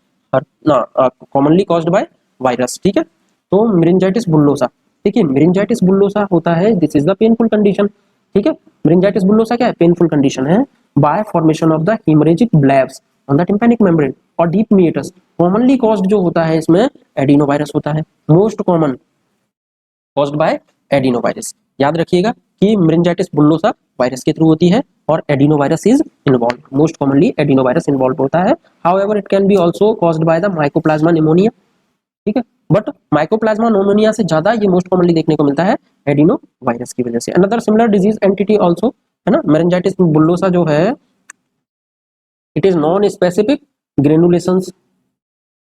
कॉमनली कॉज्ड बाय वायरस। ठीक है, तो मेनिंजाइटिस बुल्लोसा, देखिए मेनिंजाइटिस बुल्लोसा होता है, this is the painful condition. ठीक है, मेनिंजाइटिस बुल्लोसा क्या है, पेनफुल कंडीशन है by formation of the haemorrhagic blebs on the tympanic membrane और डीप मीटस। कॉमनली कॉज्ड जो होता है इसमें एडिनोवायरस होता है, most common caused by adenovirus. याद रखिएगा कि मेनिंजाइटिस बुल्लोसा वायरस के थ्रू होती है और adenovirus is involve, most commonly adenovirus involve होता है। However it can be also caused by the mycoplasma pneumonia. ठीक है, बट माइकोप्लाज्मा निमोनिया से ज्यादा ये मोस्ट कॉमनली देखने को मिलता है एडिनो वायरस की वजह से। Another similar disease entity also, है ना, मेनिंजाइटिस बुल्लोसा जो है it is non specific granulations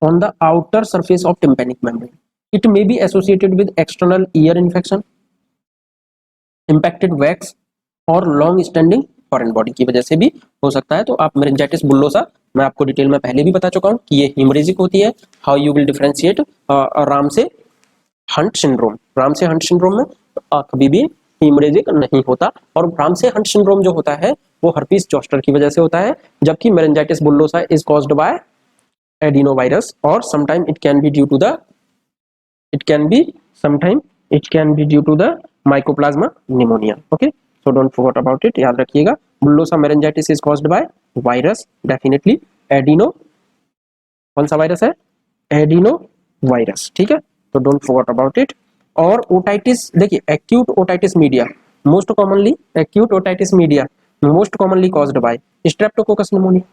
on the outer surface of tympanic membrane. It may be associated with external ear infection, impacted wax और long standing foreign body की वजह से भी हो सकता है। तो आप मेनिंजाइटिस बुल्लोसा मैं आपको डिटेल में पहले भी बता चुका हूं कि ये हेमरेजिक होती है। How you will differentiate Ram से हंट सिंड्रोम, राम से हंट सिंड्रोम में कभी भी हेमरेजिक नहीं होता, और राम से हंट सिंड्रोम जो होता है वो हर्पीस जोस्टर की वजह से होता है, जबकि meningitis bullosa is caused by adenovirus or sometime it can be due to the mycoplasma pneumonia. Okay, so don't forget about it, याद रखिएगा। बुल्लोसा meningitis is caused by virus, definitely adeno, कौन सा वायरस है, एडिनो वायरस। ठीक है, तो don't forget about it. और otitis, देखिए acute otitis media most commonly, acute otitis media most commonly caused by streptococcus pneumonia.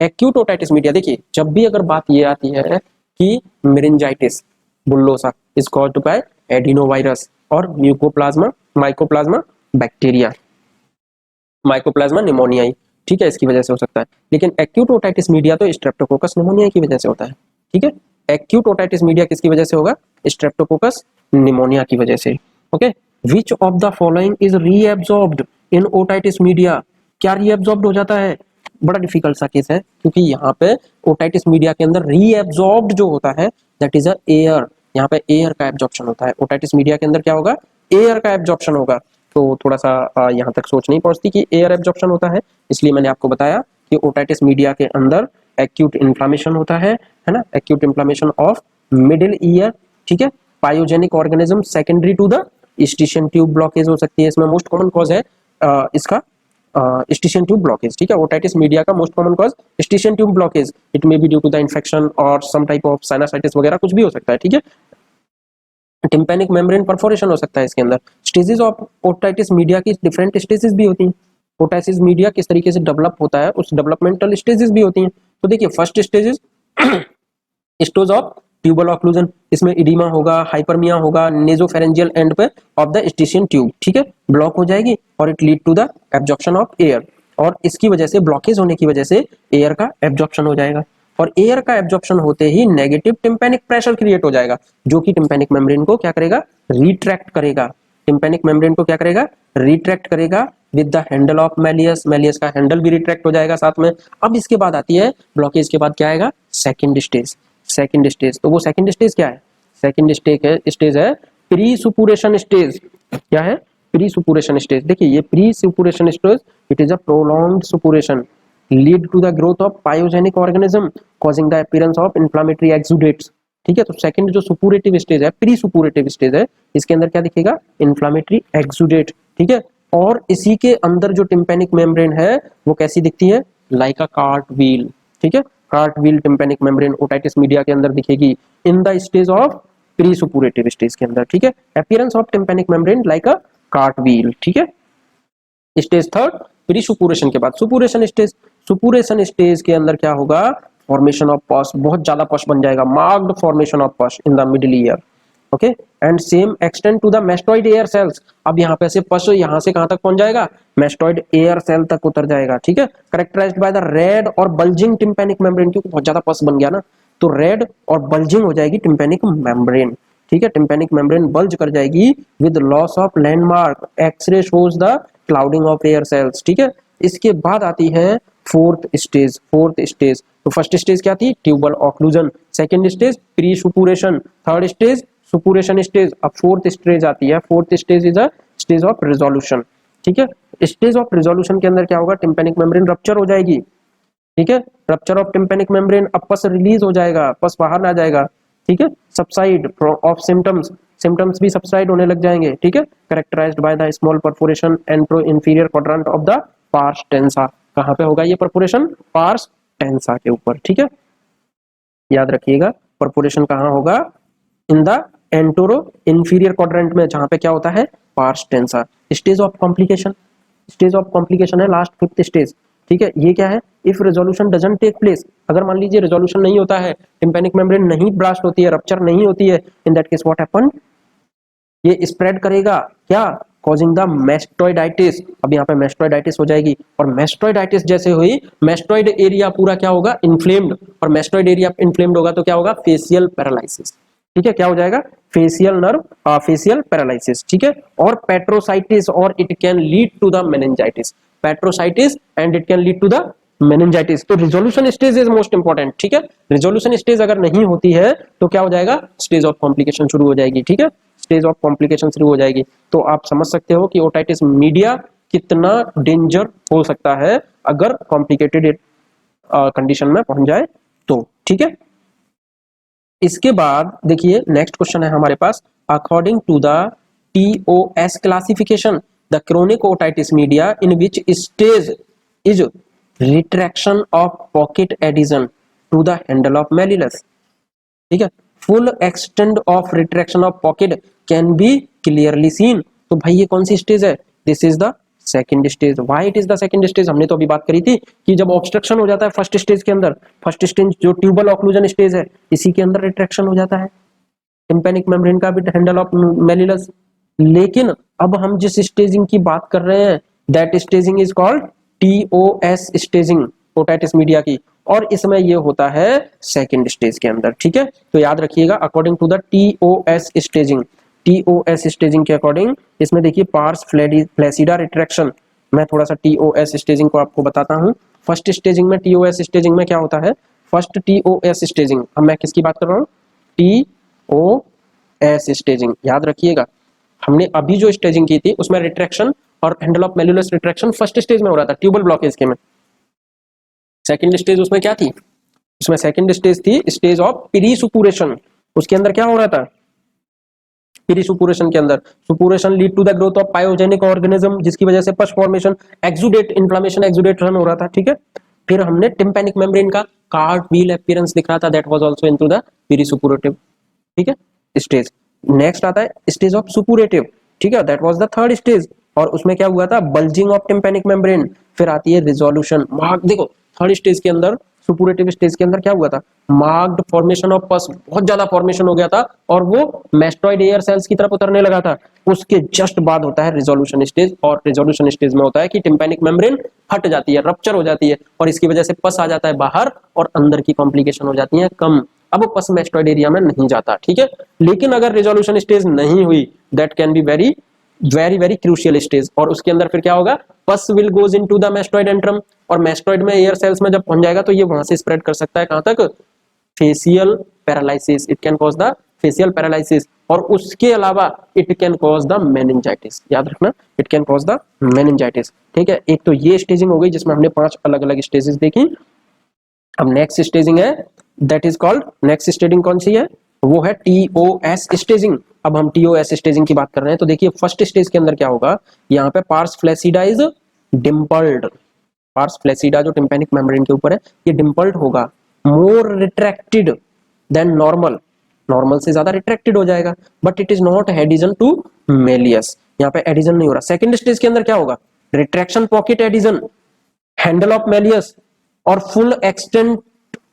Acute otitis media, देखिए जब भी अगर बात ये आती है कि meningitis bullosa is caused by adenovirus और mucoplasma mycoplasma bacteria, mycoplasma pneumonia, ठीक है, इसकी वजह से हो सकता है। लेकिन एक्यूट ओटाइटिस मीडिया तो स्ट्रेप्टोकोकस निमोनिया की वजह से होता है। ठीक है, एक्यूट ओटाइटिस मीडिया किसकी वजह से होगा, स्ट्रेप्टोकोकस निमोनिया की वजह से। Okay, which of the following is reabsorbed in otitis media, क्या रीएब्सॉर्ब्ड हो जाता है, बड़ा डिफिकल्ट सा केस है, क्योंकि यहाँ पे ओटाइटिस मीडिया के अंदर रीएब्सॉर्ब्ड जो होता है दैट इज अ एयर, यहाँ पे एयर का एब्जॉर्प्शन होता है। ओटाइटिस मीडिया के अंदर क्या होगा, एयर का एब्जॉर्प्शन होगा। तो थोड़ा सा यहाँ तक सोच नहीं पहुंचती कि एयर एब्जॉर्प्शन होता है, इसलिए मैंने आपको बताया कि ओटाइटिस मीडिया के अंदर एक्यूट इन्फ्लामेशन होता है है ना, acute inflammation of middle ear, ठीक है, pyogenic organism secondary to the स्टिशियन tube blockage हो सकती है, इसमें मोस्ट कॉमन कॉज है इसका स्टिशियन ट्यूब ब्लॉकेज, ठीक है, ओटाइटिस मीडिया का most common cause Eustachian tube blockage, it may be due to the infection और सम टाइप ऑफ साइनसाइटिस वगैरह कुछ भी हो सकता है, ठीक है। टिम्पैनिक मेम्ब्रेन परफोरेशन हो सकता है इसके अंदर। स्टेजेस ऑफ ओटाइटिस मीडिया की डिफरेंट स्टेजेस भी होती हैं, ओटाइटिस मीडिया किस तरीके से डेवलप होता है उस डेवलपमेंटल स्टेजेस भी होती हैं। तो देखिए first stages stage of tubal occlusion, इसमें इडीमा होगा, हाइपरमिया होगा, नेजोफेरेंजियल एंड पे ऑफ द स्टिशियन ट्यूब, ठीक है, ब्लॉक हो जाएगी और it lead to the absorption of air, और इसकी वजह से ब्लॉकेज होने की वजह से एयर का एब्जॉर्प्शन हो जाएगा, और एयर का एब्जॉर्प्शन होते ही नेगेटिव टिम्पैनिक प्रेशर क्रिएट हो जाएगा, जो कि टिम्पैनिक मेम्ब्रेन को क्या करेगा, रिट्रैक्ट करेगा, टिम्पैनिक मेम्ब्रेन को क्या करेगा, रिट्रैक्ट करेगा with the handle of malleus, malleus का हैंडल भी रिट्रैक्ट हो जाएगा साथ में। अब इसके बाद आती है ब्लॉकेज के बाद क्या आएगा, सेकंड स्टेज, सेकंड स्टेज, तो वो सेकंड स्टेज क्या है, सेकंड स्टेज है प्री सुपुरेशन स्टेज, क्या है, प्री सुपुरेशन स्टेज। देखिए ये pre suppuration stage, it is a prolonged suppuration lead to the growth of pyogenic organism causing the appearance of inflammatory exudates, ठीक है। तो सेकंड जो सुपुरेटिव स्टेज है, प्री सुपुरेटिव स्टेज है, इसके अंदर क्या दिखेगा, इन्फ्लेमेटरी एक्सुडेट, ठीक है, और इसी के अंदर जो टिम्पैनिक मेम्ब्रेन है वो कैसी दिखती है, लाइक अ कार्ट व्हील, ठीक है, cart wheel tympanic membrane otitis media के अंदर दिखेगी in the stage of pre suppurative stage के अंदर, ठीक है, appearance of tympanic membrane like a cart wheel, ठीक है। स्टेज थर्ड प्री सुपुरेशन के बाद सुपुरेशन स्टेज, सुपुरेशन स्टेज के अंदर क्या होगा, फॉर्मेशन ऑफ पस, बहुत ज्यादा पस बन जाएगा, marked formation of pus in the middle ear, okay, and same extend to the mastoid air cells. अब यहाँ पे से पस यहाँ से कहां तक पहुंच जाएगा, मेस्टोइड एयर सेल तक उतर जाएगा, ठीक है, करेक्टराइज्ड बाय द रेड और बल्जिंग टिम्पैनिक मेम्ब्रेन, क्योंकि बहुत ज्यादा पस बन गया ना, तो रेड और बल्जिंग हो जाएगी टिम्पैनिक मेम्ब्रेन, ठीक है, टिम्पैनिक मेम्ब्रेन बल्ज कर जाएगी with loss of landmark, X-ray shows the clouding of air cells, ठीक है। इसके बाद आती है फोर्थ स्टेज, फोर्थ स्टेज, तो फर्स्ट स्टेज क्या थी, tubal occlusion, second stage pre suppuration, third stage suppuration stage, अब फोर्थ स्टेज आती है, fourth stage is a stage of resolution, ठीक है। स्टेज ऑफ रिजोल्यूशन के अंदर क्या होगा, टिम्पैनिक मेम्ब्रेन रप्चर हो जाएगी, ठीक है, रप्चर ऑफ टिम्पैनिक मेम्ब्रेन, अब पस रिलीज हो जाएगा, पस बाहर आ जाएगा, ठीक है, सबसाइड ऑफ सिम्टम्स, सिम्टम्स भी सबसाइड होने लग जाएंगे, ठीक है, characterized by the small perforation antero inferior quadrant of the pars tensa, कहां पे होगा ये परफोरेशन, पार्स टेंसा के ऊपर, ठीक है, याद रखिएगा परफोरेशन कहां होगा, in the antero inferior quadrant में, जहां पे क्या होता है, pars tensa. Stage of complication, stage of complication है लास्ट फिफ्थ स्टेज, ठीक है, ये क्या है, if resolution doesn't take place, अगर मान लीजिए रेजोल्यूशन नहीं होता है, टिम्पैनिक मेम्ब्रेन नहीं ब्लास्ट होती है, रप्चर नहीं होती है, in that case what happen, ये स्प्रेड करेगा क्या, कॉजिंग द मेस्टोइडाइटिस, अब यहाँ पे मेस्टोइडाइटिस हो जाएगी, और मेस्टोइडाइटिस जैसे हुई, मेस्टोइड एरिया पूरा क्या होगा, इन्फ्लेम्ड, और मेस्टोइड एरिया इन्फ्लेम्ड होगा तो क्या होगा, फेशियल पैरालिसिस, ठीक है, क्या हो जाएगा, फेशियल नर्व, फेशियल पैरालिसिस, ठीक है, और पेट्रोसाइटिस, और it can lead to the meningitis, petrositis and it can lead to the meningitis. तो resolution stage is most important, ठीक है, रिजोल्यूशन स्टेज अगर नहीं होती है तो क्या हो जाएगा, स्टेज ऑफ कॉम्प्लिकेशन शुरू हो जाएगी, ठीक है, स्टेज ऑफ कॉम्प्लिकेशन शुरू हो जाएगी। तो आप समझ सकते हो कि ओटाइटिस मीडिया कितना डेंजर हो सकता है अगर कॉम्प्लिकेटेड कंडीशन में पहुंच जाए तो, ठीक है। इसके बाद देखिए नेक्स्ट क्वेश्चन है हमारे पास, according to the TOS classification the chronic otitis media in which stage is retraction of pocket adhesion to the handle of malleus, ठीक है, full extend of retraction of pocket can be clearly seen, तो भाई ये कौन सी stage है, this is the second stage. Why it is the second stage, हमने तो अभी बात करी थी कि जब ऑब्स्ट्रक्शन हो जाता है फर्स्ट स्टेज के अंदर, फर्स्ट स्टेज जो ट्यूबल ऑक्लूजन स्टेज है, इसी के अंदर रिट्रैक्शन हो जाता है टिम्पैनिक मेम्ब्रेन का भी हैंडल ऑफ मेलिलस, लेकिन अब हम जिस स्टेजिंग की बात कर रहे हैं that staging is called TOS staging, otitis media की, और इसमें ये होता है सेकंड स्टेज के अंदर, ठीक है। तो याद रखिएगा according to the TOS staging, TOS staging के अकॉर्डिंग इसमें देखिए पार्स फ्लैसिडा रिट्रैक्शन, मैं थोड़ा सा TOS स्टेजिंग को आपको बताता हूं। फर्स्ट स्टेजिंग में TOS स्टेजिंग में क्या होता है, फर्स्ट TOS स्टेजिंग, अब मैं किसकी बात कर रहा हूं, TOS स्टेजिंग, याद रखिएगा हमने अभी जो स्टेजिंग की थी उसमें रिट्रैक्शन और handle of malleus retraction first stage में हो रहा था ट्यूबल ब्लॉकेज के में, सेकंड स्टेज उसमें क्या थी, उसमें सेकंड स्टेज थी स्टेज ऑफ प्री सुपुरेशन। उसके अंदर क्या हो रहा था, प्री सुपुरेशन के अंदर suppuration lead to the growth of pyogenic organism, जिसकी वजह से pus formation, exudate inflammation, exudate run हो रहा था, ठीक है। फिर हमने टिम्पैनिक मेम्ब्रेन का कार्ड व्हील अपीयरेंस दिख रहा था, that was also into the pre suppurative, ठीक है, स्टेज। नेक्स्ट आता है स्टेज ऑफ सुपुरेटिव, ठीक है, that was the third stage, और उसमें क्या हुआ था, बल्जिंग ऑफ टिम्पैनिक मेम्ब्रेन। फिर आती है रिजोल्यूशन, मार्क देखो थर्ड स्टेज के अंदर, सुपुरेटिव स्टेज के अंदर क्या हुआ था, मार्क्ड फॉर्मेशन ऑफ पस, बहुत ज्यादा फॉर्मेशन हो गया था और वो मेस्टोइड एयर सेल्स की तरफ उतरने लगा था। उसके जस्ट बाद होता है रिजोल्यूशन स्टेज, और रिजोल्यूशन स्टेज में होता है कि टिम्पैनिक मेम्ब्रेन फट जाती है, रप्चर हो जाती है, और इसकी वजह से पस आ जाता है बाहर और अंदर की कॉम्प्लिकेशन हो जाती है कम। अब पस मेस्टोइड एरिया में नहीं जाता, ठीक है। लेकिन अगर रिजोल्यूशन स्टेज नहीं हुई, that can be very very very crucial stage, और उसके अंदर फिर क्या होगा, पस will goes into the mastoid antrum, और मेस्टोइड में एयर सेल्स में जब पहुंच जाएगा तो ये वहां से स्प्रेड कर सकता है कहां तक, facial paralysis, it can cause the facial paralysis, और उसके अलावा it can cause the meningitis, याद रखना, it can cause the meningitis, ठीक है। एक तो ये स्टेजिंग हो गई जिसमें हमने 5 अलग अलग स्टेजेस देखी। अब नेक्स्ट स्टेजिंग है, that is called, next staging कौन सी है, वो है टीओएस स्टेजिंग। अब हम टीओएस स्टेजिंग की बात कर रहे हैं, तो देखिए फर्स्ट स्टेज के अंदर क्या होगा, यहाँ पे pars flaccida is dimpled, pars flaccida जो टिम्पैनिक मेम्ब्रेन के ऊपर है ये डिम्पल्ड होगा, more retracted than normal, normal से ज्यादा रिट्रैक्टेड हो जाएगा, but it is not adhesion to malleus, यहाँ पे एडिशन नहीं हो रहा। सेकंड स्टेज के अंदर क्या होगा, retraction pocket adhesion, handle of malleus, और full extent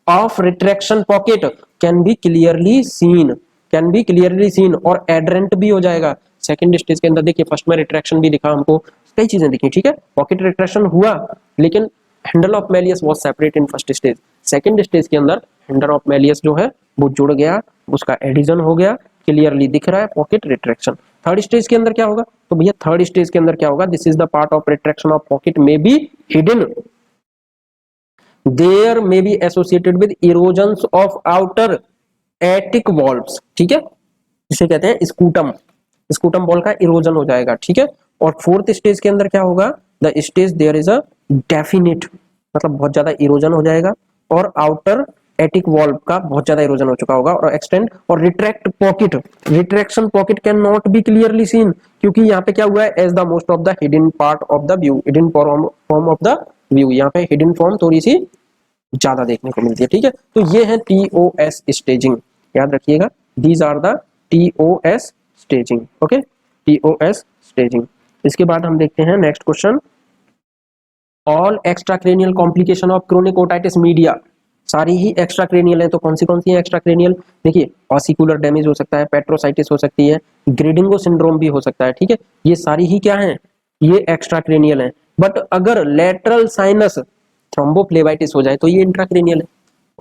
of retraction pocket can be clearly seen, can be clearly seen, और एडरेंट भी हो जाएगा। सेकंड स्टेज के अंदर देखिए फर्स्ट में रिट्रैक्शन भी दिखा हमको, कई चीजें दिखी, ठीक है, पॉकेट रिट्रैक्शन हुआ, लेकिन handle of Méliès was separate in first stage. Second stage के अंदर हैंडल ऑफ मेलियस जो है वो जुड़ गया, उसका एडिशन हो गया, क्लियरली दिख रहा है पॉकेट रिट्रैक्शन। थर्ड स्टेज के अंदर क्या होगा, तो भैया थर्ड स्टेज के अंदर क्या होगा, this is the part of retraction of pocket may be hidden, there may be associated with erosions of outer attic walls, ठीक है, जिसे कहते हैं स्कूटम, स्कूटम बॉल का इरोजन हो जाएगा, ठीक है। और फोर्थ स्टेज के अंदर क्या होगा, the stage there is a definite, मतलब बहुत ज्यादा इरोजन हो जाएगा, और आउटर एटिक वॉल्व का बहुत ज्यादा इरोजन हो चुका होगा, और एक्सटेंड और retract pocket, retraction pocket can not be clearly seen, क्योंकि यहाँ पे क्या हुआ है, as the most of the hidden part of the view, hidden form of the view, यहाँ पे हिडन फॉर्म थोड़ी सी ज्यादा देखने को मिलती है, ठीक है। तो ये है टीओएस स्टेजिंग, याद रखिएगा, these are the TOS staging, okay, TOS staging. इसके बाद हम देखते हैं next question, all extracranial complication of chronic otitis media, सारी ही एक्स्ट्राक्रेनियल है, तो कौन सी है एक्स्ट्राक्रेनियल, देखिए ऑसिकुलर डैमेज हो सकता है, पेट्रोसाइटिस हो सकती है, ग्रेडिंगो सिंड्रोम भी हो सकता है, ठीक है, ये सारी ही क्या है, ये एक्स्ट्राक्रेनियल है। बट अगर लेटरल साइनस थ्रोम्बोफ्लेबाइटिस हो जाए तो ये इंट्राक्रेनियल है।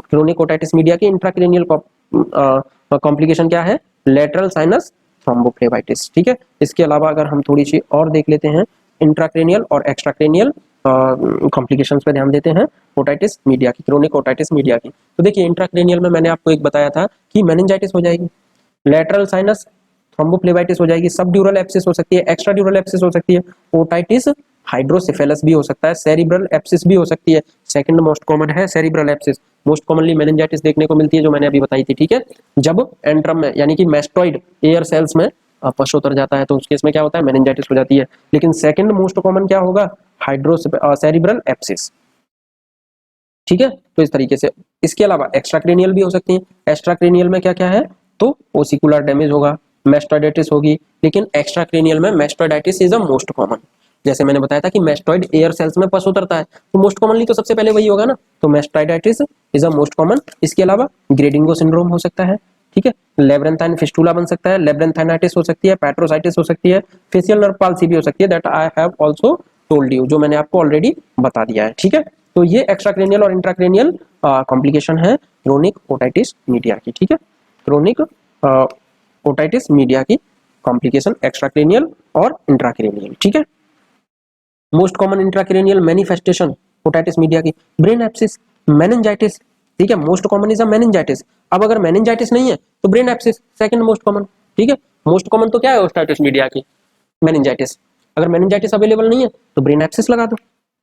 क्रोनिक ओटाइटिस मीडिया की इंट्राक्रेनियल कॉम्प्लिकेशन क्या है, लेटरल साइनस थ्रोम्बोफ्लेबाइटिस, ठीक है। इसके अलावा अगर हम थोड़ी सी और देख लेते हैं इंट्राक्रेनियल और एक्स्ट्राक्रेनियल कॉम्प्लिकेशंस पे ध्यान देते हैं ओटाइटिस मीडिया की, क्रोनिक ओटाइटिस मीडिया की। तो देखिए इंट्राक्रेनियल में मैंने आपको एक बताया था कि मेनिंजाइटिस हो जाएगी, लेटरल साइनस थ्रोम्बोफ्लेबाइटिस हो जाएगी, सब ड्यूरल एप्सिस हो सकती है, एक्स्ट्रा ड्यूरल एप्सिस हो सकती है, ओटाइटिस हाइड्रोसेफेलस भी हो सकता है, सेरिब्रल एप्सिस भी हो सकती है, सेकंड मोस्ट कॉमन है सेरिब्रल एप्सिस, मोस्ट कॉमनली मेनिंजाइटिस देखने को मिलती है जो मैंने अभी बताई थी, ठीक है। जब एंट्रम में यानी कि मेस्टोइड एयर सेल्स में पश उतर जाता है तो उस केस में क्या होता है, मेनिंजाइटिस हो जाती है। लेकिन सेकंड मोस्ट कॉमन क्या होगा, सेरिब्रल एप्सिस, ठीक है। तो इस तरीके से इसके अलावा एक्स्ट्राक्रेनियल भी हो सकती है, एक्स्ट्राक्रेनियल में क्या क्या है, तो ओसिकुलर डैमेज होगा, मेस्टोइडाइटिस होगी, लेकिन एक्स्ट्राक्रेनियल में मेस्टोइडाइटिस इज अ मोस्ट कॉमन। जैसे मैंने बताया था कि मेस्टोइड एयर सेल्स में पस उतरता है तो मोस्ट कॉमनली तो सबसे पहले वही होगा ना, तो मेस्टोइडाइटिस इज अ मोस्ट कॉमन। इसके अलावा ग्रेडिंगो सिंड्रोम हो सकता है, ठीक है, लेब्रेंथाइन फिस्टुला बन सकता है, लेब्रेंथाइनाइटिस हो सकती है, पेट्रोसाइटिस हो सकती है, फेशियल नर्व पाल्सी भी हो सकती है, that I have also told you, जो मैंने आपको ऑलरेडी बता दिया है, ठीक है। तो ये एक्स्ट्राक्रेनियल और इंट्राक्रेनियल कॉम्प्लिकेशन है क्रोनिक ओटाइटिस मीडिया की, ठीक है, क्रोनिक ओटाइटिस मीडिया की कॉम्प्लिकेशन एक्स्ट्राक्रेनियल और इंट्राक्रेनियल, ठीक है। Most common intracranial manifestation otitis media की ब्रेन एप्सिस, मेनिंजाइटिस, ठीक है, most common is a meningitis. अब अगर मेनिंजाइटिस नहीं है तो ब्रेन एप्सिस सेकंड मोस्ट कॉमन, ठीक है। मोस्ट कॉमन तो क्या है ओटाइटिस मीडिया की, मेनिंजाइटिस। अगर मेनिंजाइटिस अवेलेबल नहीं है तो ब्रेन एप्सिस लगा दो,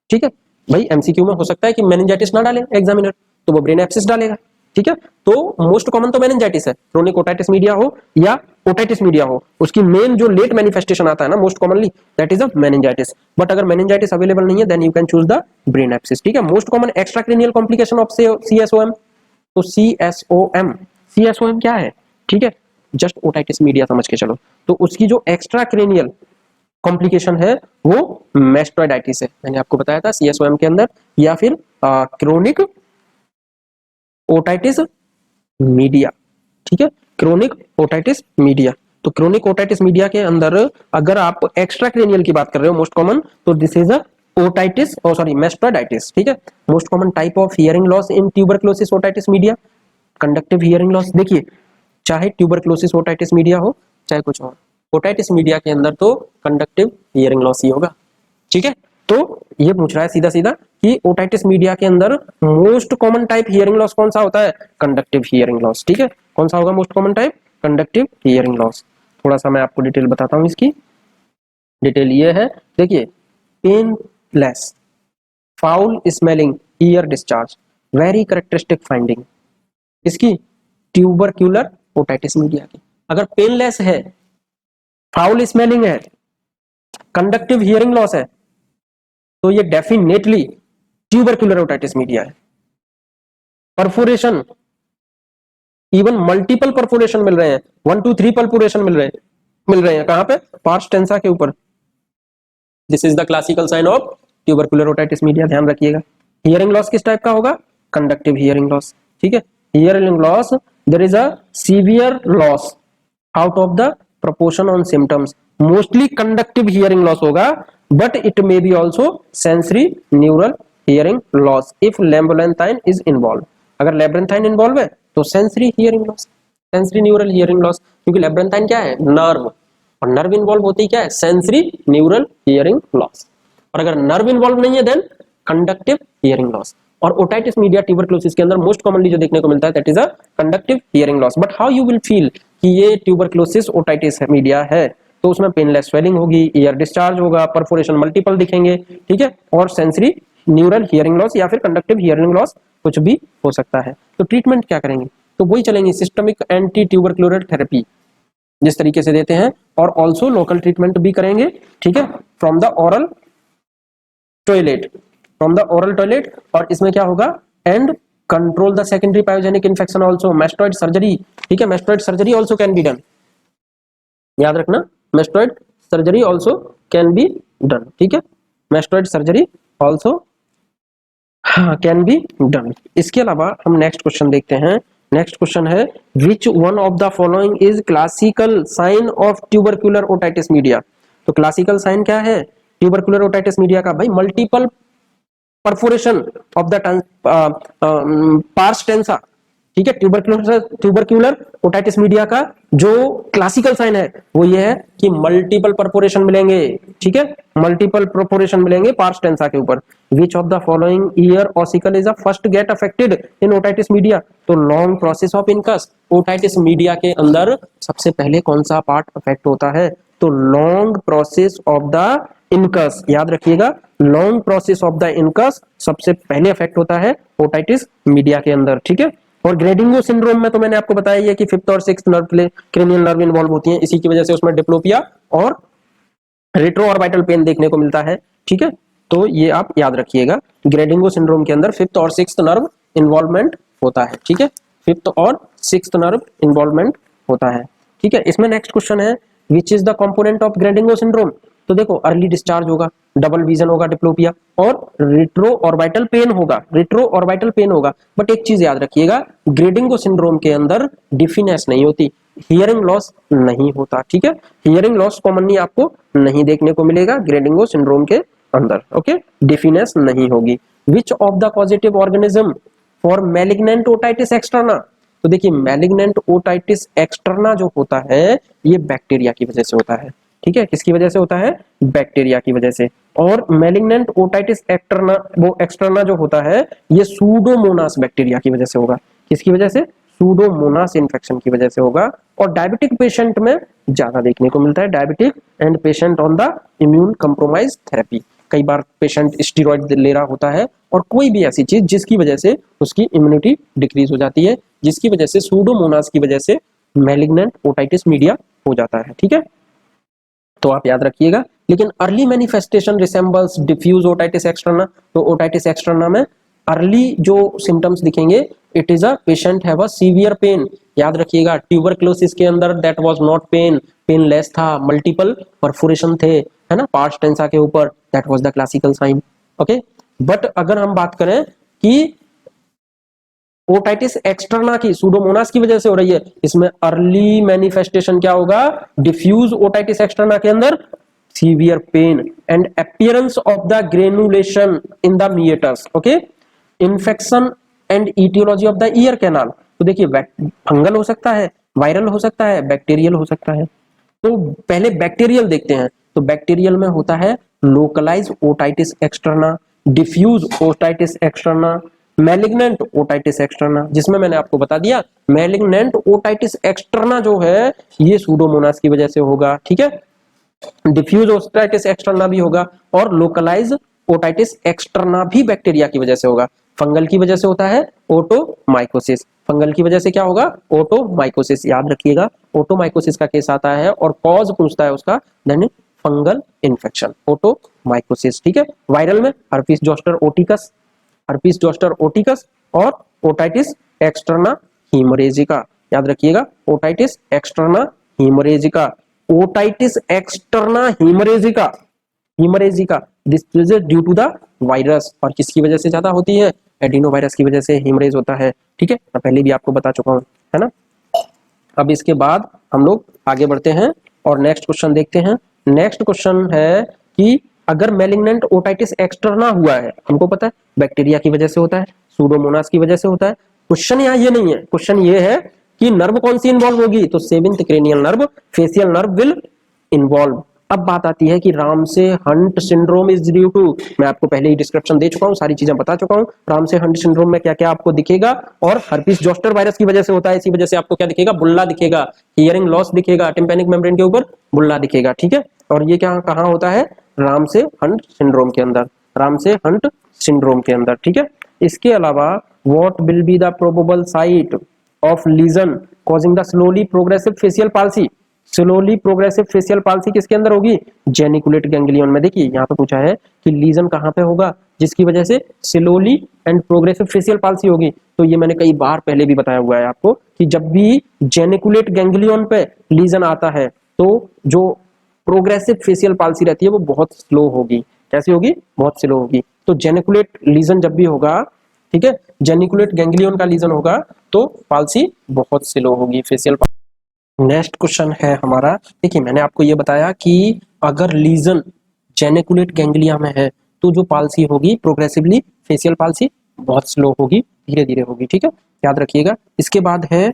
ठीक है। भाई एमसीक्यू में हो सकता है कि मेनिंजाइटिस ना डाले एग्जामिनर, तो वो ब्रेन एब्सिस डालेगा, ठीक है। तो मोस्ट कॉमन तो मेनिंजाइटिस है, क्रोनिक ओटाइटिस मीडिया हो या ओटाइटिस मीडिया हो, उसकी मेन जो लेट मैनिफेस्टेशन आता है ना most commonly, that is a meningitis. But अगर मेनिंजाइटिस अवेलेबल नहीं है then you can choose the brain abscess, ठीक है। Most common extracranial complication of CSOM, तो सीएसओएम क्या है, ठीक है, जस्ट ओटाइटिस मीडिया समझ के चलो। तो उसकी जो एक्स्ट्राक्रैनियल कॉम्प्लिकेशन है वो मैस्टोइडाइटिस है, मैंने आपको बताया था सीएसओएम के अंदर, या फिर क्रोनिक ओटाइटिस मीडिया, ठीक है, क्रोनिक ओटाइटिस मीडिया। तो क्रोनिक ओटाइटिस मीडिया के अंदर अगर आप एक्स्ट्राक्रैनियल की बात कर रहे हो मोस्ट कॉमन, तो दिस इज अ ओटाइटिस और सॉरी मैस्टोइडाइटिस, ठीक है। Most common type of hearing loss in tuberculosis otitis media, conductive hearing loss. देखिए चाहे ट्यूबरक्लोसिस ओटाइटिस मीडिया हो चाहे कुछ और, ओटाइटिस मीडिया के अंदर तो कंडक्टिव हियरिंग लॉस ही होगा, ठीक है। तो ये पूछ रहा है सीधा सीधा कि ओटाइटिस मीडिया के अंदर most common type hearing loss कौन सा होता है, कंडक्टिव हियरिंग लॉस, ठीक है। कौन सा होगा most common type, conductive hearing loss. थोड़ा सा मैं आपको डिटेल बताता हूं इसकी। डिटेल ये है, देखिए, painless foul smelling year discharge, very characteristic finding इसकी ट्यूबरक्यूलर ओटाइटिस मीडिया की। अगर पेनलेस है, फाउल स्मेलिंग है, कंडक्टिव हियरिंग लॉस है, तो ये डेफिनेटली ट्यूबरक्यूलर ओटाइटिस मीडिया है। परफोरेशन, इवन मल्टीपल परफोरेशन मिल रहे हैं, 1 2 3 परफोरेशन मिल रहे हैं कहां पे, पार्स टेंसा के ऊपर। This is the classical sign of tubercular otitis media, ध्यान रखिएगा। हियरिंग लॉस किस टाइप का होगा, कंडक्टिव हियरिंग लॉस, ठीक है। Hearing loss, there is a severe loss out of the proportion on symptoms, mostly conductive hearing loss होगा, but it may be also sensory neural hearing loss if labyrinthine is involved। अगर labyrinthine involved है तो sensory hearing loss, sensory neural hearing loss, क्योंकि labyrinthine क्या है, nerve, और nerve involve होती है क्या है, सेंसरी न्यूरल हियरिंग लॉस। और अगर नर्व इन्वॉल्व नहीं है देन कंडक्टिव हियरिंग लॉस। और ओटाइटिस मीडिया ट्यूबरक्लोसिस के अंदर मोस्ट कॉमनली जो देखने को मिलता है that is a conductive hearing loss. But how you will feel कि ये ट्यूबरक्लोसिस ओटाइटिस मीडिया है, तो उसमें पेनलेस स्वेलिंग होगी, ईयर डिस्चार्ज होगा, परफोरेशन मल्टीपल दिखेंगे, ठीक है, और सेंसरी न्यूरल हियरिंग लॉस या फिर कंडक्टिव हियरिंग लॉस कुछ भी हो सकता है। तो ट्रीटमेंट क्या करेंगे, तो वही चलेंगे सिस्टमिक एंटी ट्यूबरक्लोरल थेरेपी जिस तरीके से देते हैं, और ऑल्सो लोकल ट्रीटमेंट भी करेंगे, ठीक है, फ्रॉम द ओरल टॉयलेट, और इसमें क्या होगा, and control the secondary pyogenic infection also, mastoid surgery, ठीक है, mastoid surgery also can be done, याद रखना, mastoid surgery also can be done, ठीक है, mastoid surgery also can be done. इसके अलावा हम नेक्स्ट क्वेश्चन देखते हैं। नेक्स्ट क्वेश्चन है, which one of the following is classical sign of tubercular otitis media. तो क्लासिकल साइन क्या है ट्यूबरक्यूलर ओटाइटिस मीडिया का, भाई multiple perforation of the pars tensa, ठीक है। ट्यूबरक्यूलर ओटाइटिस मीडिया का जो क्लासिकल साइन है वो ये है कि मल्टीपल परफोरेशन मिलेंगे, ठीक है, मल्टीपल परफोरेशन मिलेंगे पार्स टेंसा के ऊपर। Which of the following ear ossicle is a first get affected in otitis media, तो long process of incus, otitis media के अंदर सबसे पहले कौन सा पार्ट अफेक्ट होता है, तो long process of the incus, याद रखिएगा, long process of the incus सबसे पहले अफेक्ट होता है ओटाइटिस मीडिया के अंदर, ठीक है। और ग्रेडिंगो सिंड्रोम में तो मैंने आपको बताया ही है कि 5th और 6th nerve cranial nerve involve होती हैं, इसी की वजह से उसमें डिप्लोपिया और रेट्रो ऑर्बिटल पेन देखने को मिलता है, ठीक है। तो ये आप याद रखिएगा, ग्रेडिंगो सिंड्रोम के अंदर 5th और 6th नर्व इन्वॉल्वमेंट होता है, ठीक है, 5th और 6th नर्व इन्वॉल्वमेंट होता है, ठीक है। इसमें नेक्स्ट क्वेश्चन है, which is the component of Gradenigo syndrome, तो देखो अर्ली डिस्चार्ज होगा, डबल विजन होगा डिप्लोपिया, और रेट्रो ऑर्बिटल पेन होगा, बट एक चीज याद रखिएगा, ग्रेडिंगो सिंड्रोम के अंदर डिफिनेस नहीं होती, हियरिंग लॉस नहीं होता, ठीक है, हियरिंग लॉस कॉमनली आपको नहीं देखने को मिलेगा ग्रेडिंगो सिंड्रोम के अंदर, ओके, डिफिनेस नहीं होगी। विच of the positive organism for malignant otitis externa, तो देखिए मैलिग्नेंट ओटाइटिस एक्सटर्ना जो होता है ये बैक्टीरिया की वजह से होता है, ठीक है, किसकी वजह से होता है, बैक्टीरिया की वजह से। और मैलिग्नेंट ओटाइटिस एक्सटर्ना, वो एक्सटर्ना जो होता है ये सूडोमोनास बैक्टीरिया की वजह से होगा, किसकी वजह से, सूडोमोनास इन्फेक्शन की वजह से होगा। और डायबिटिक पेशेंट में ज्यादा देखने को मिलता है, diabetic and patient on the immune compromise therapy, कई बार पेशेंट स्टीरॉइड ले रहा होता है, और कोई भी ऐसी चीज जिसकी वजह से उसकी इम्यूनिटी डिक्रीज हो जाती है, जिसकी वजह से सूडोमोनास की वजह से मैलिग्नेंट ओटाइटिस मीडिया हो जाता है। ठीक है, तो आप याद रखिएगा। लेकिन early manifestation resembles diffuse otitis externa, तो ओटाइटिस एक्सटर्ना में अर्ली जो सिम्टम्स दिखेंगे, it is a patient have a severe pain. याद रखिएगा, ट्यूबरक्लोसिस के अंदर that was not pain, painless था, मल्टीपल परफोरेशन थे, है ना, पार्स टेंसा के ऊपर, that was the classical sign. Okay, but अगर हम बात करें कि ओटाइटिस एक्सटर्ना की सूडोमोनास की वजह से हो रही है, इसमें अर्ली मैनिफेस्टेशन क्या होगा, डिफ्यूज ओटाइटिस एक्सटर्ना के अंदर severe pain and appearance of the granulation in the meatus. Okay, infection and aetiology of the ear canal. तो देखिए, फंगल हो सकता है, वायरल हो सकता है, बैक्टीरियल हो सकता है। तो पहले बैक्टीरियल देखते हैं। तो बैक्टीरियल में होता है localise otitis externa, diffuse otitis externa, malignant otitis externa, जिसमें मैंने आपको बता दिया मैलिग्नेंट ओटाइटिस एक्सटर्ना जो है ये सूडोमोनास की वजह से होगा। ठीक है, डिफ्यूज ओटाइटिस एक्सटर्ना भी होगा, और लोकलाइज ओटाइटिस एक्सटर्ना भी बैक्टीरिया की वजह से होगा। फंगल की वजह से होता है ओटोमाइकोसिस, फंगल की वजह से क्या होगा, ओटोमाइकोसिस। याद रखिएगा, ओटोमाइकोसिस का केस आता है और कॉज पूछता है उसका, देन फंगल इन्फेक्शन, ओटोमाइकोसिस। ठीक है, वायरल में herpes zoster oticus, herpes zoster oticus, और ओटाइटिस एक्सटर्ना हीमोरेजिका। याद रखिएगा, otitis externa haemorrhagica, otitis externa haemorrhagica, haemorrhagica this is due to the virus. और किसकी वजह से ज्यादा होती है, एडिनो वायरस की वजह से हीमोरेज होता है। ठीक है, मैं पहले भी आपको बता चुका हूं, है ना। अब इसके बाद हम लोग आगे बढ़ते हैं और नेक्स्ट क्वेश्चन देखते हैं। नेक्स्ट क्वेश्चन है कि अगर मैलिग्नेंट ओटाइटिस एक्सटर्ना हुआ है, हमको पता है बैक्टीरिया की वजह से होता है, सूडोमोनास की वजह से होता है। क्वेश्चन यहाँ ये नहीं है, क्वेश्चन ये है कि नर्व कौन सी इन्वॉल्व होगी, तो seventh cranial nerve, facial nerve will involve. अब बात आती है कि Ramsay Hunt syndrome is due to, मैं आपको पहले ही डिस्क्रिप्शन दे चुका हूं, सारी चीजें बता चुका हूं। रामसे हंट सिंड्रोम में क्या क्या आपको दिखेगा, और हर्पीस जोस्टर वायरस की वजह से होता है, इसी वजह से आपको क्या दिखेगा, बुल्ला दिखेगा, हियरिंग लॉस दिखेगा, टिम्पैनिक मेम्ब्रेन के ऊपर बुल्ला दिखेगा। ठीक है, और ये क्या कहाँ होता है, रामसे हंट सिंड्रोम के अंदर, रामसे हंट सिंड्रोम के अंदर। ठीक है, इसके अलावा what will be the probable site of legion causing the slowly progressive facial palsy, slowly progressive facial palsy किसके अंदर होगी, जेनिकुलेट गैंग्लियन में। देखिए यहाँ पे पूछा है कि लीजन कहाँ पे होगा जिसकी वजह से slowly and progressive facial palsy होगी। तो ये मैंने कई बार पहले भी बताया हुआ है आपको कि जब भी जेनिकुलेट गैंग्लियन पे लीजन आता है तो जो प्रोग्रेसिव फेशियल पाल्सी रहती है वो बहुत स्लो होगी। कैसी होगी, बहुत स्लो होगी। तो जेनिकुलेट लीजन जब भी होगा, ठीक है, जेनिकुलेट गैंग्लियन का लीजन होगा तो पाल्सी बहुत स्लो होगी, फेशियल। नेक्स्ट क्वेश्चन है हमारा, देखिए मैंने आपको ये बताया कि अगर लीजन जेनिकुलेट गैंग्लिया में है तो जो पाल्सी होगी प्रोग्रेसिवली फेशियल पाल्सी बहुत स्लो होगी, धीरे धीरे होगी। ठीक है, याद रखिएगा। इसके बाद है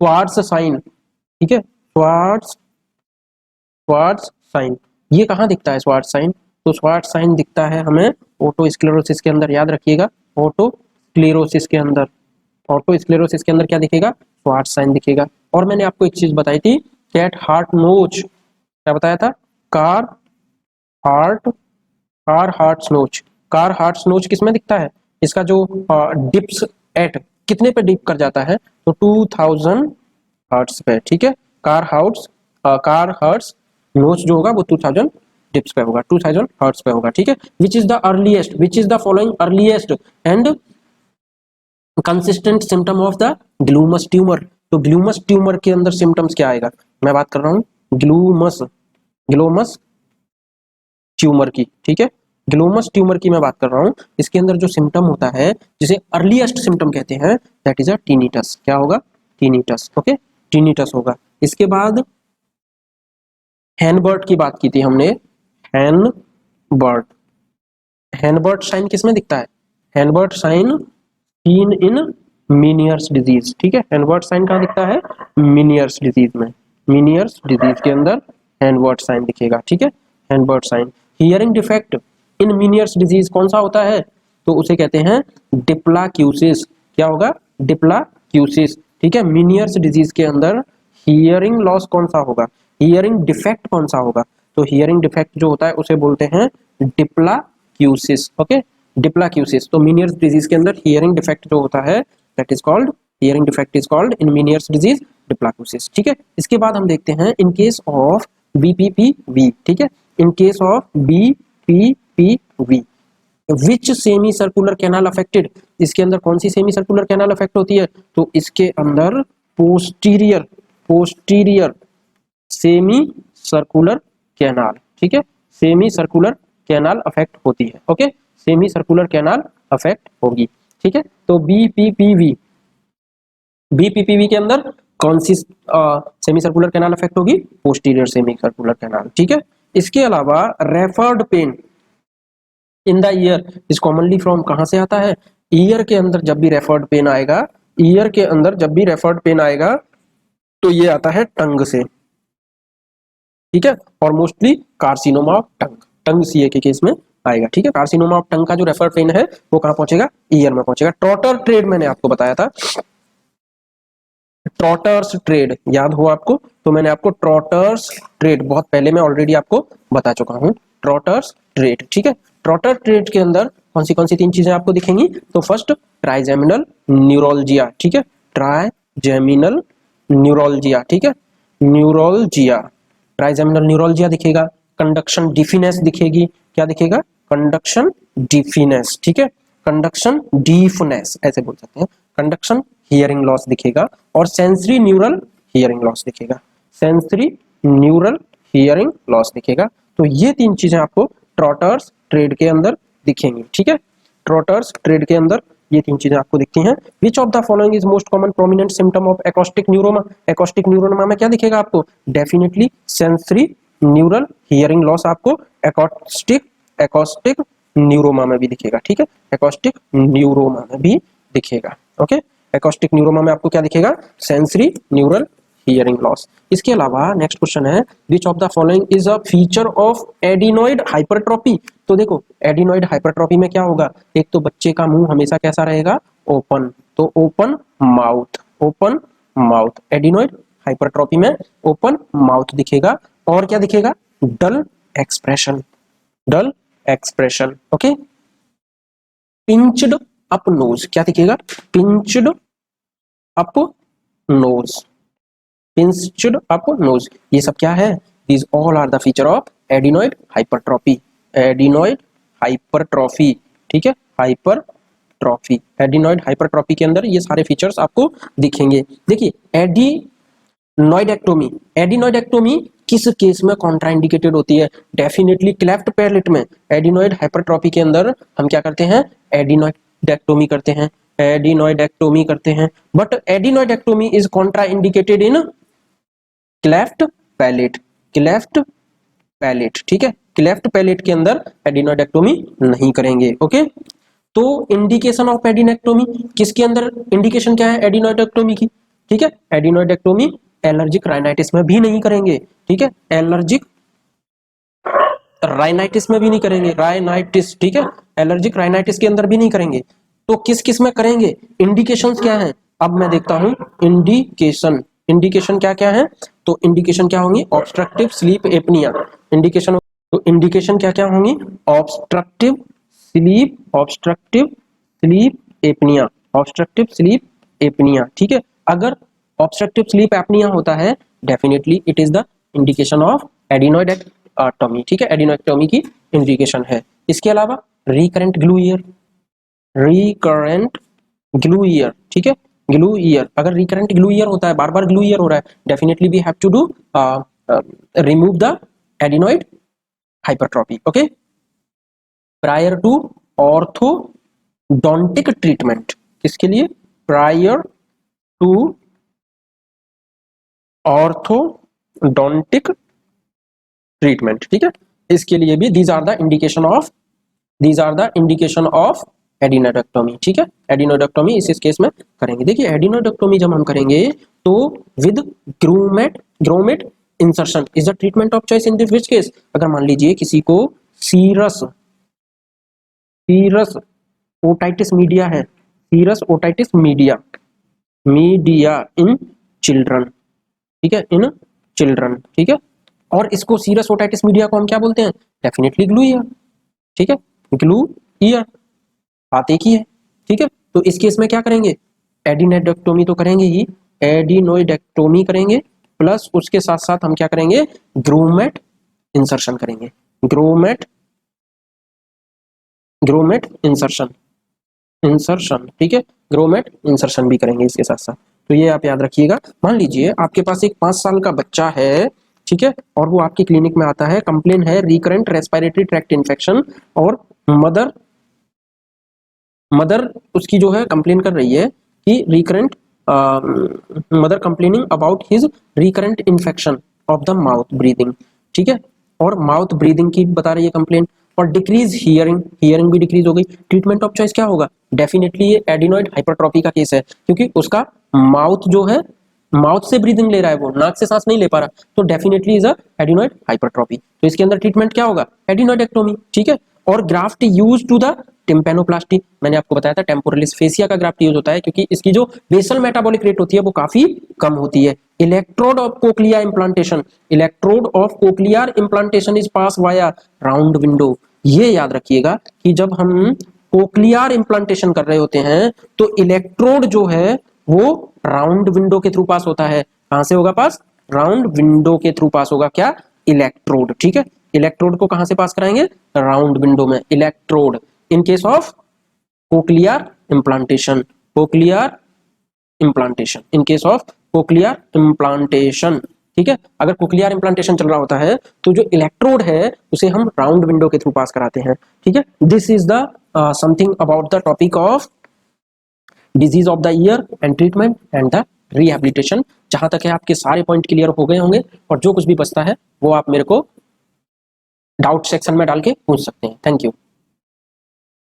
स्वार्ट्स साइन। ठीक है, स्वार्ट्स साइन, ये कहाँ दिखता है स्वार्ट्स साइन, तो स्वार्ट्स साइन दिखता है हमें ओटोस्क्लेरोसिस के अंदर। याद रखिएगा, ओटोस्क्लेरोसिस के अंदर, ऑटोस्क्लेरोसिस के अंदर क्या दिखेगा, स्वार्ट्स साइन दिखेगा। और मैंने आपको एक चीज बताई थी, कैट हार्ट नोच, क्या बताया था, कार हार्ट नोच, कार हार्ट नोच किसमें दिखता है, इसका जो डिप्स एट कितने पे डिप कर जाता है, तो 2000 हर्ट्स पे। ठीक है, कार हर्ट्स नोच जो होगा वो 2000 डिप्स पे होगा, 2000 हर्ट्स पे होगा। ठीक है, which is the following earliest and consistent symptom of the glomus tumour. तो ग्लूमस ट्यूमर के अंदर सिम्टम्स क्या आएगा, मैं बात कर रहा हूँ ग्लूमस ट्यूमर की। ठीक है, ग्लूमस ट्यूमर की मैं बात कर रहा हूँ। इसके अंदर जो सिम्टम होता है जिसे अर्लीएस्ट सिम्टम कहते हैं, दैट इज अ टीनिटस। क्या होगा, टीनिटस। ओके, टीनिटस होगा। इसके बाद हैनबर्ट की बात की थी हमने, हैनबर्ट साइन किसमें दिखता है, Hennebert sign seen in Meniere's disease. ठीक है, हैनबर्ट साइन कहाँ दिखता है, मीनियर्स डिजीज में, मीनियर्स डिजीज के अंदर हैनबर्ट साइन दिखेगा। ठीक है, Hennebert sign. Hearing defect in Meniere's disease कौन सा होता है, तो उसे कहते हैं डिप्लाक्यूसिस। क्या होगा, डिप्लाक्यूसिस। ठीक है, मीनियर्स डिजीज के अंदर हियरिंग लॉस कौन सा होगा, हियरिंग डिफेक्ट कौन सा होगा, तो हियरिंग डिफेक्ट जो होता है उसे बोलते हैं डिप्लाक्यूसिस। ओके, डिप्लाक्यूसिस। तो मीनियर्स डिजीज के अंदर हियरिंग डिफेक्ट जो होता है that is called hearing defect is called in Meniere's disease diplacusis. ठीक है, इसके बाद हम देखते हैं इन केस ऑफ बीपीपीवी। ठीक है, in case of बीपीपीवी which semi circular canal affected, इसके अंदर कौन सी सेमी सर्कुलर कैनाल अफेक्ट होती है? तो इसके अंदर posterior posterior semi circular canal. ठीक है, सेमी सर्कुलर कैनाल अफेक्ट होती है। Okay, semi circular canal affect होगी। ठीक है, तो बीपीपीवी बीपीपीवी के अंदर कौन सी सेमी सर्कुलर कैनाल अफेक्ट होगी? Posterior semi circular canal. ठीक है, इसके अलावा referred pain in the year is commonly from, कहां से आता है? ईयर के अंदर जब भी रेफर्ड पेन आएगा, ईयर के अंदर जब भी रेफर्ड पेन आएगा तो ये आता है टंग से। ठीक है, और mostly carcinoma of tongue, tongue CA के केस में आएगा। ठीक है, कार्सिनोमा ऑफ टंग का जो रेफर्ड पेन है वो कहां पहुंचेगा? ईयर में पहुंचेगा। ट्रॉटर ट्रेड मैंने आपको बताया था, ट्रॉटर्स ट्रेड याद हो आपको? तो मैंने आपको ट्रॉटर्स ट्रेड बहुत पहले मैं ऑलरेडी आपको बता चुका हूं, ट्रॉटर्स ट्रेड। ठीक है, ट्रॉटर ट्रेड के अंदर कौन सी तीन चीजें आपको दिखेंगी? तो फर्स्ट ट्राइजेमिनल न्यूरोलजिया। ठीक है, ट्राइजेमिनल न्यूरोलजिया। ठीक है, न्यूरोलजिया, ट्राइजेमिनल न्यूरोलजिया दिखेगा। कंडक्शन डिफिनेस दिखेगी। क्या दिखेगा? कंडक्शन डिफिनेस। ठीक है, कंडक्शन डीफनेस ऐसे बोल सकते हैं। कंडक्शन हियरिंग लॉस दिखेगा और सेंसरी न्यूरल हियरिंग लॉस दिखेगा। सेंसरी न्यूरल हियरिंग लॉस दिखेगा। तो ये तीन चीजें आपको ट्रॉटर्स ट्रेड के अंदर दिखेंगी। ठीक है, ट्रॉटर्स ट्रेड के अंदर ये तीन चीजें आपको दिखती हैं। विच of the following is most common prominent symptom of acoustic neuroma? Acoustic neuroma में क्या दिखेगा आपको? Definitely sensory neural hearing loss आपको एकॉस्टिक एकॉस्टिक न्यूरोमा में भी दिखेगा। ठीक है, एकॉस्टिक न्यूरोमा में भी दिखेगा। ओके, एकॉस्टिक न्यूरोमा में आपको क्या दिखेगा? Sensory neural hearing loss. इसके अलावा नेक्स्ट क्वेश्चन है विच of the following is a feature of adenoid hypertrophy? तो देखो एडिनॉइड हाइपरट्रॉफी में क्या होगा? एक तो बच्चे का मुंह हमेशा कैसा रहेगा? ओपन, तो open mouth, open mouth. Adenoid hypertrophy में ओपन माउथ दिखेगा। और क्या दिखेगा? Dull expression, dull expression. Okay, pinched up nose, क्या दिखेगा? Pinched up nose, pinched up nose. ये सब क्या है? These all are the feature of adenoid hypertrophy, adenoid hypertrophy। ठीक है, हाइपरट्रॉफी, एडिनॉइड हाइपरट्रॉफी के अंदर ये सारे फीचर्स आपको दिखेंगे। देखिए एडिनॉइडेक्टोमी, एडिनॉइडेक्टोमी किस केस में कॉन्ट्राइंडिकेटेड होती है? डेफिनेटली क्लेफ्ट पैलेट में। एडिनॉइड हाइपरट्रॉफी के अंदर हम क्या करते हैं? एडिनॉइडेक्टोमी करते हैं, एडिनॉइडेक्टोमी करते हैं। But adenoidectomy is contraindicated in cleft palate, cleft palate. ठीक है, क्लेफ्ट पैलेट के अंदर एडिनॉइडेक्टोमी नहीं करेंगे। ओके, तो इंडिकेशन ऑफ एडिनोइडेक्टोमी किसके अंदर? इंडिकेशन क्या है एडिनोइडेक्टोमी की? ठीक है, एडिनोइडेक्टोमी एलर्जिक राइनाइटिस में भी नहीं करेंगे। ठीक है, एलर्जिक राइनाइटिस में भी नहीं करेंगे, राइनाइटिस। ठीक है, एलर्जिक राइनाइटिस के अंदर भी नहीं करेंगे। तो किस किस में करेंगे? इंडिकेशंस क्या है? अब मैं देखता हूं इंडिकेशन, इंडिकेशन क्या क्या है? तो इंडिकेशन क्या होंगी? Obstructive sleep apnea. इंडिकेशन, तो इंडिकेशन क्या क्या होंगी? Obstructive sleep, obstructive sleep apnea, obstructive sleep apnea. ठीक है, अगर ऑब्स्ट्रक्टिव स्लीप एपनिया होता है definitely it is the indication of adenoidectomy. ठीक है, एडिनोइडेक्टोमी की इंडिकेशन है। इसके अलावा recurrent glue ear, recurrent glue ear. ठीक है, ग्लू ईयर, अगर रिकरेंट ग्लू ईयर होता है, बार बार ग्लू ईयर हो रहा है, definitely we have to do remove the adenoid hypertrophy. Okay, prior to orthodontic treatment, किसके लिए? Prior to orthodontic treatment. ठीक है, इसके लिए भी these are the indication of, these are the indication of adenoidectomy. ठीक है, एडिनोइडेक्टोमी इस केस में करेंगे। देखिए एडिनोइडेक्टोमी जब हम करेंगे तो with grommet, grommet insertion is the treatment of choice in this which case? अगर मान लीजिए किसी को सीरस, सीरस ओटाइटिस मीडिया है, serous otitis media, media in children. ठीक है, इन चिल्ड्रन। ठीक है, और इसको सीरस ओटाइटिस मीडिया को हम क्या बोलते हैं? डेफिनेटली ग्लू ईयर, ठीक है, ग्लू ईयर, बात एक ही है, ठीक है। तो इस केस में क्या करेंगे? एडिनोइडेक्टोमी तो करेंगे ही, एडिनोइडेक्टोमी करेंगे, प्लस उसके साथ साथ हम क्या करेंगे? ग्रोमेट इंसर्शन करेंगे, ग्रोमेट इंसर्शन, ठीक है, ग्रोमेट इंसर्शन भी करेंगे इसके साथ साथ। तो ये आप याद रखिएगा। मान लीजिए आपके पास एक 5 साल का बच्चा है, ठीक है, और वो आपकी क्लिनिक में आता है, कंप्लेन है रिकरेंट रेस्पिरेटरी ट्रैक्ट इन्फेक्शन, और मदर उसकी जो है कंप्लेन कर रही है कि recurrent, mother complaining about his recurrent infection of the mouth breathing, ठीक है, और माउथ ब्रीदिंग की बता रही है कंप्लेन, और डिक्रीज हियरिंग, हियरिंग भी डिक्रीज हो गई। ट्रीटमेंट ऑफ चॉइस क्या होगा? डेफिनेटली ये एडिनोइड हाइपरट्रॉफी का केस है, क्योंकि उसका माउथ जो है, माउथ से ब्रीदिंग ले रहा है, वो नाक से सांस नहीं ले पा रहा, तो definitely is a adenoid hypertrophy. तो इसके अंदर ट्रीटमेंट क्या होगा? एडिनोइडेक्टोमी, ठीक है। और graft use to the tympanoplasty, मैंने आपको बताया था टेम्पोरलिस फेसिया का ग्राफ्ट यूज होता है, क्योंकि इसकी जो बेसल मेटाबॉलिक रेट होती है वो काफी कम होती है। Electrode of cochlea implantation, electrode of cochlear implantation is pass via round window. ये याद रखिएगा कि जब हम कोक्लियर इम्प्लांटेशन कर रहे होते हैं तो इलेक्ट्रोड जो है वो राउंड विंडो के थ्रू पास होता है। कहां से होगा पास? राउंड विंडो के थ्रू पास होगा क्या? इलेक्ट्रोड, ठीक है। इलेक्ट्रोड को कहां से पास कराएंगे? राउंड विंडो में, electrode, in case of cochlear implantation, cochlear implantation, in case of cochlear implantation, ठीक है। अगर कोक्लियर इम्प्लांटेशन चल रहा होता है तो जो इलेक्ट्रोड है उसे हम राउंड विंडो के थ्रू पास कराते हैं, ठीक है। This is the something about the topic of disease of the year and treatment and the rehabilitation. जहां तक है आपके सारे पॉइंट क्लियर हो गए होंगे, और जो कुछ भी बचता है वो आप मेरे को डाउट सेक्शन में डाल के पूछ सकते हैं। Thank you.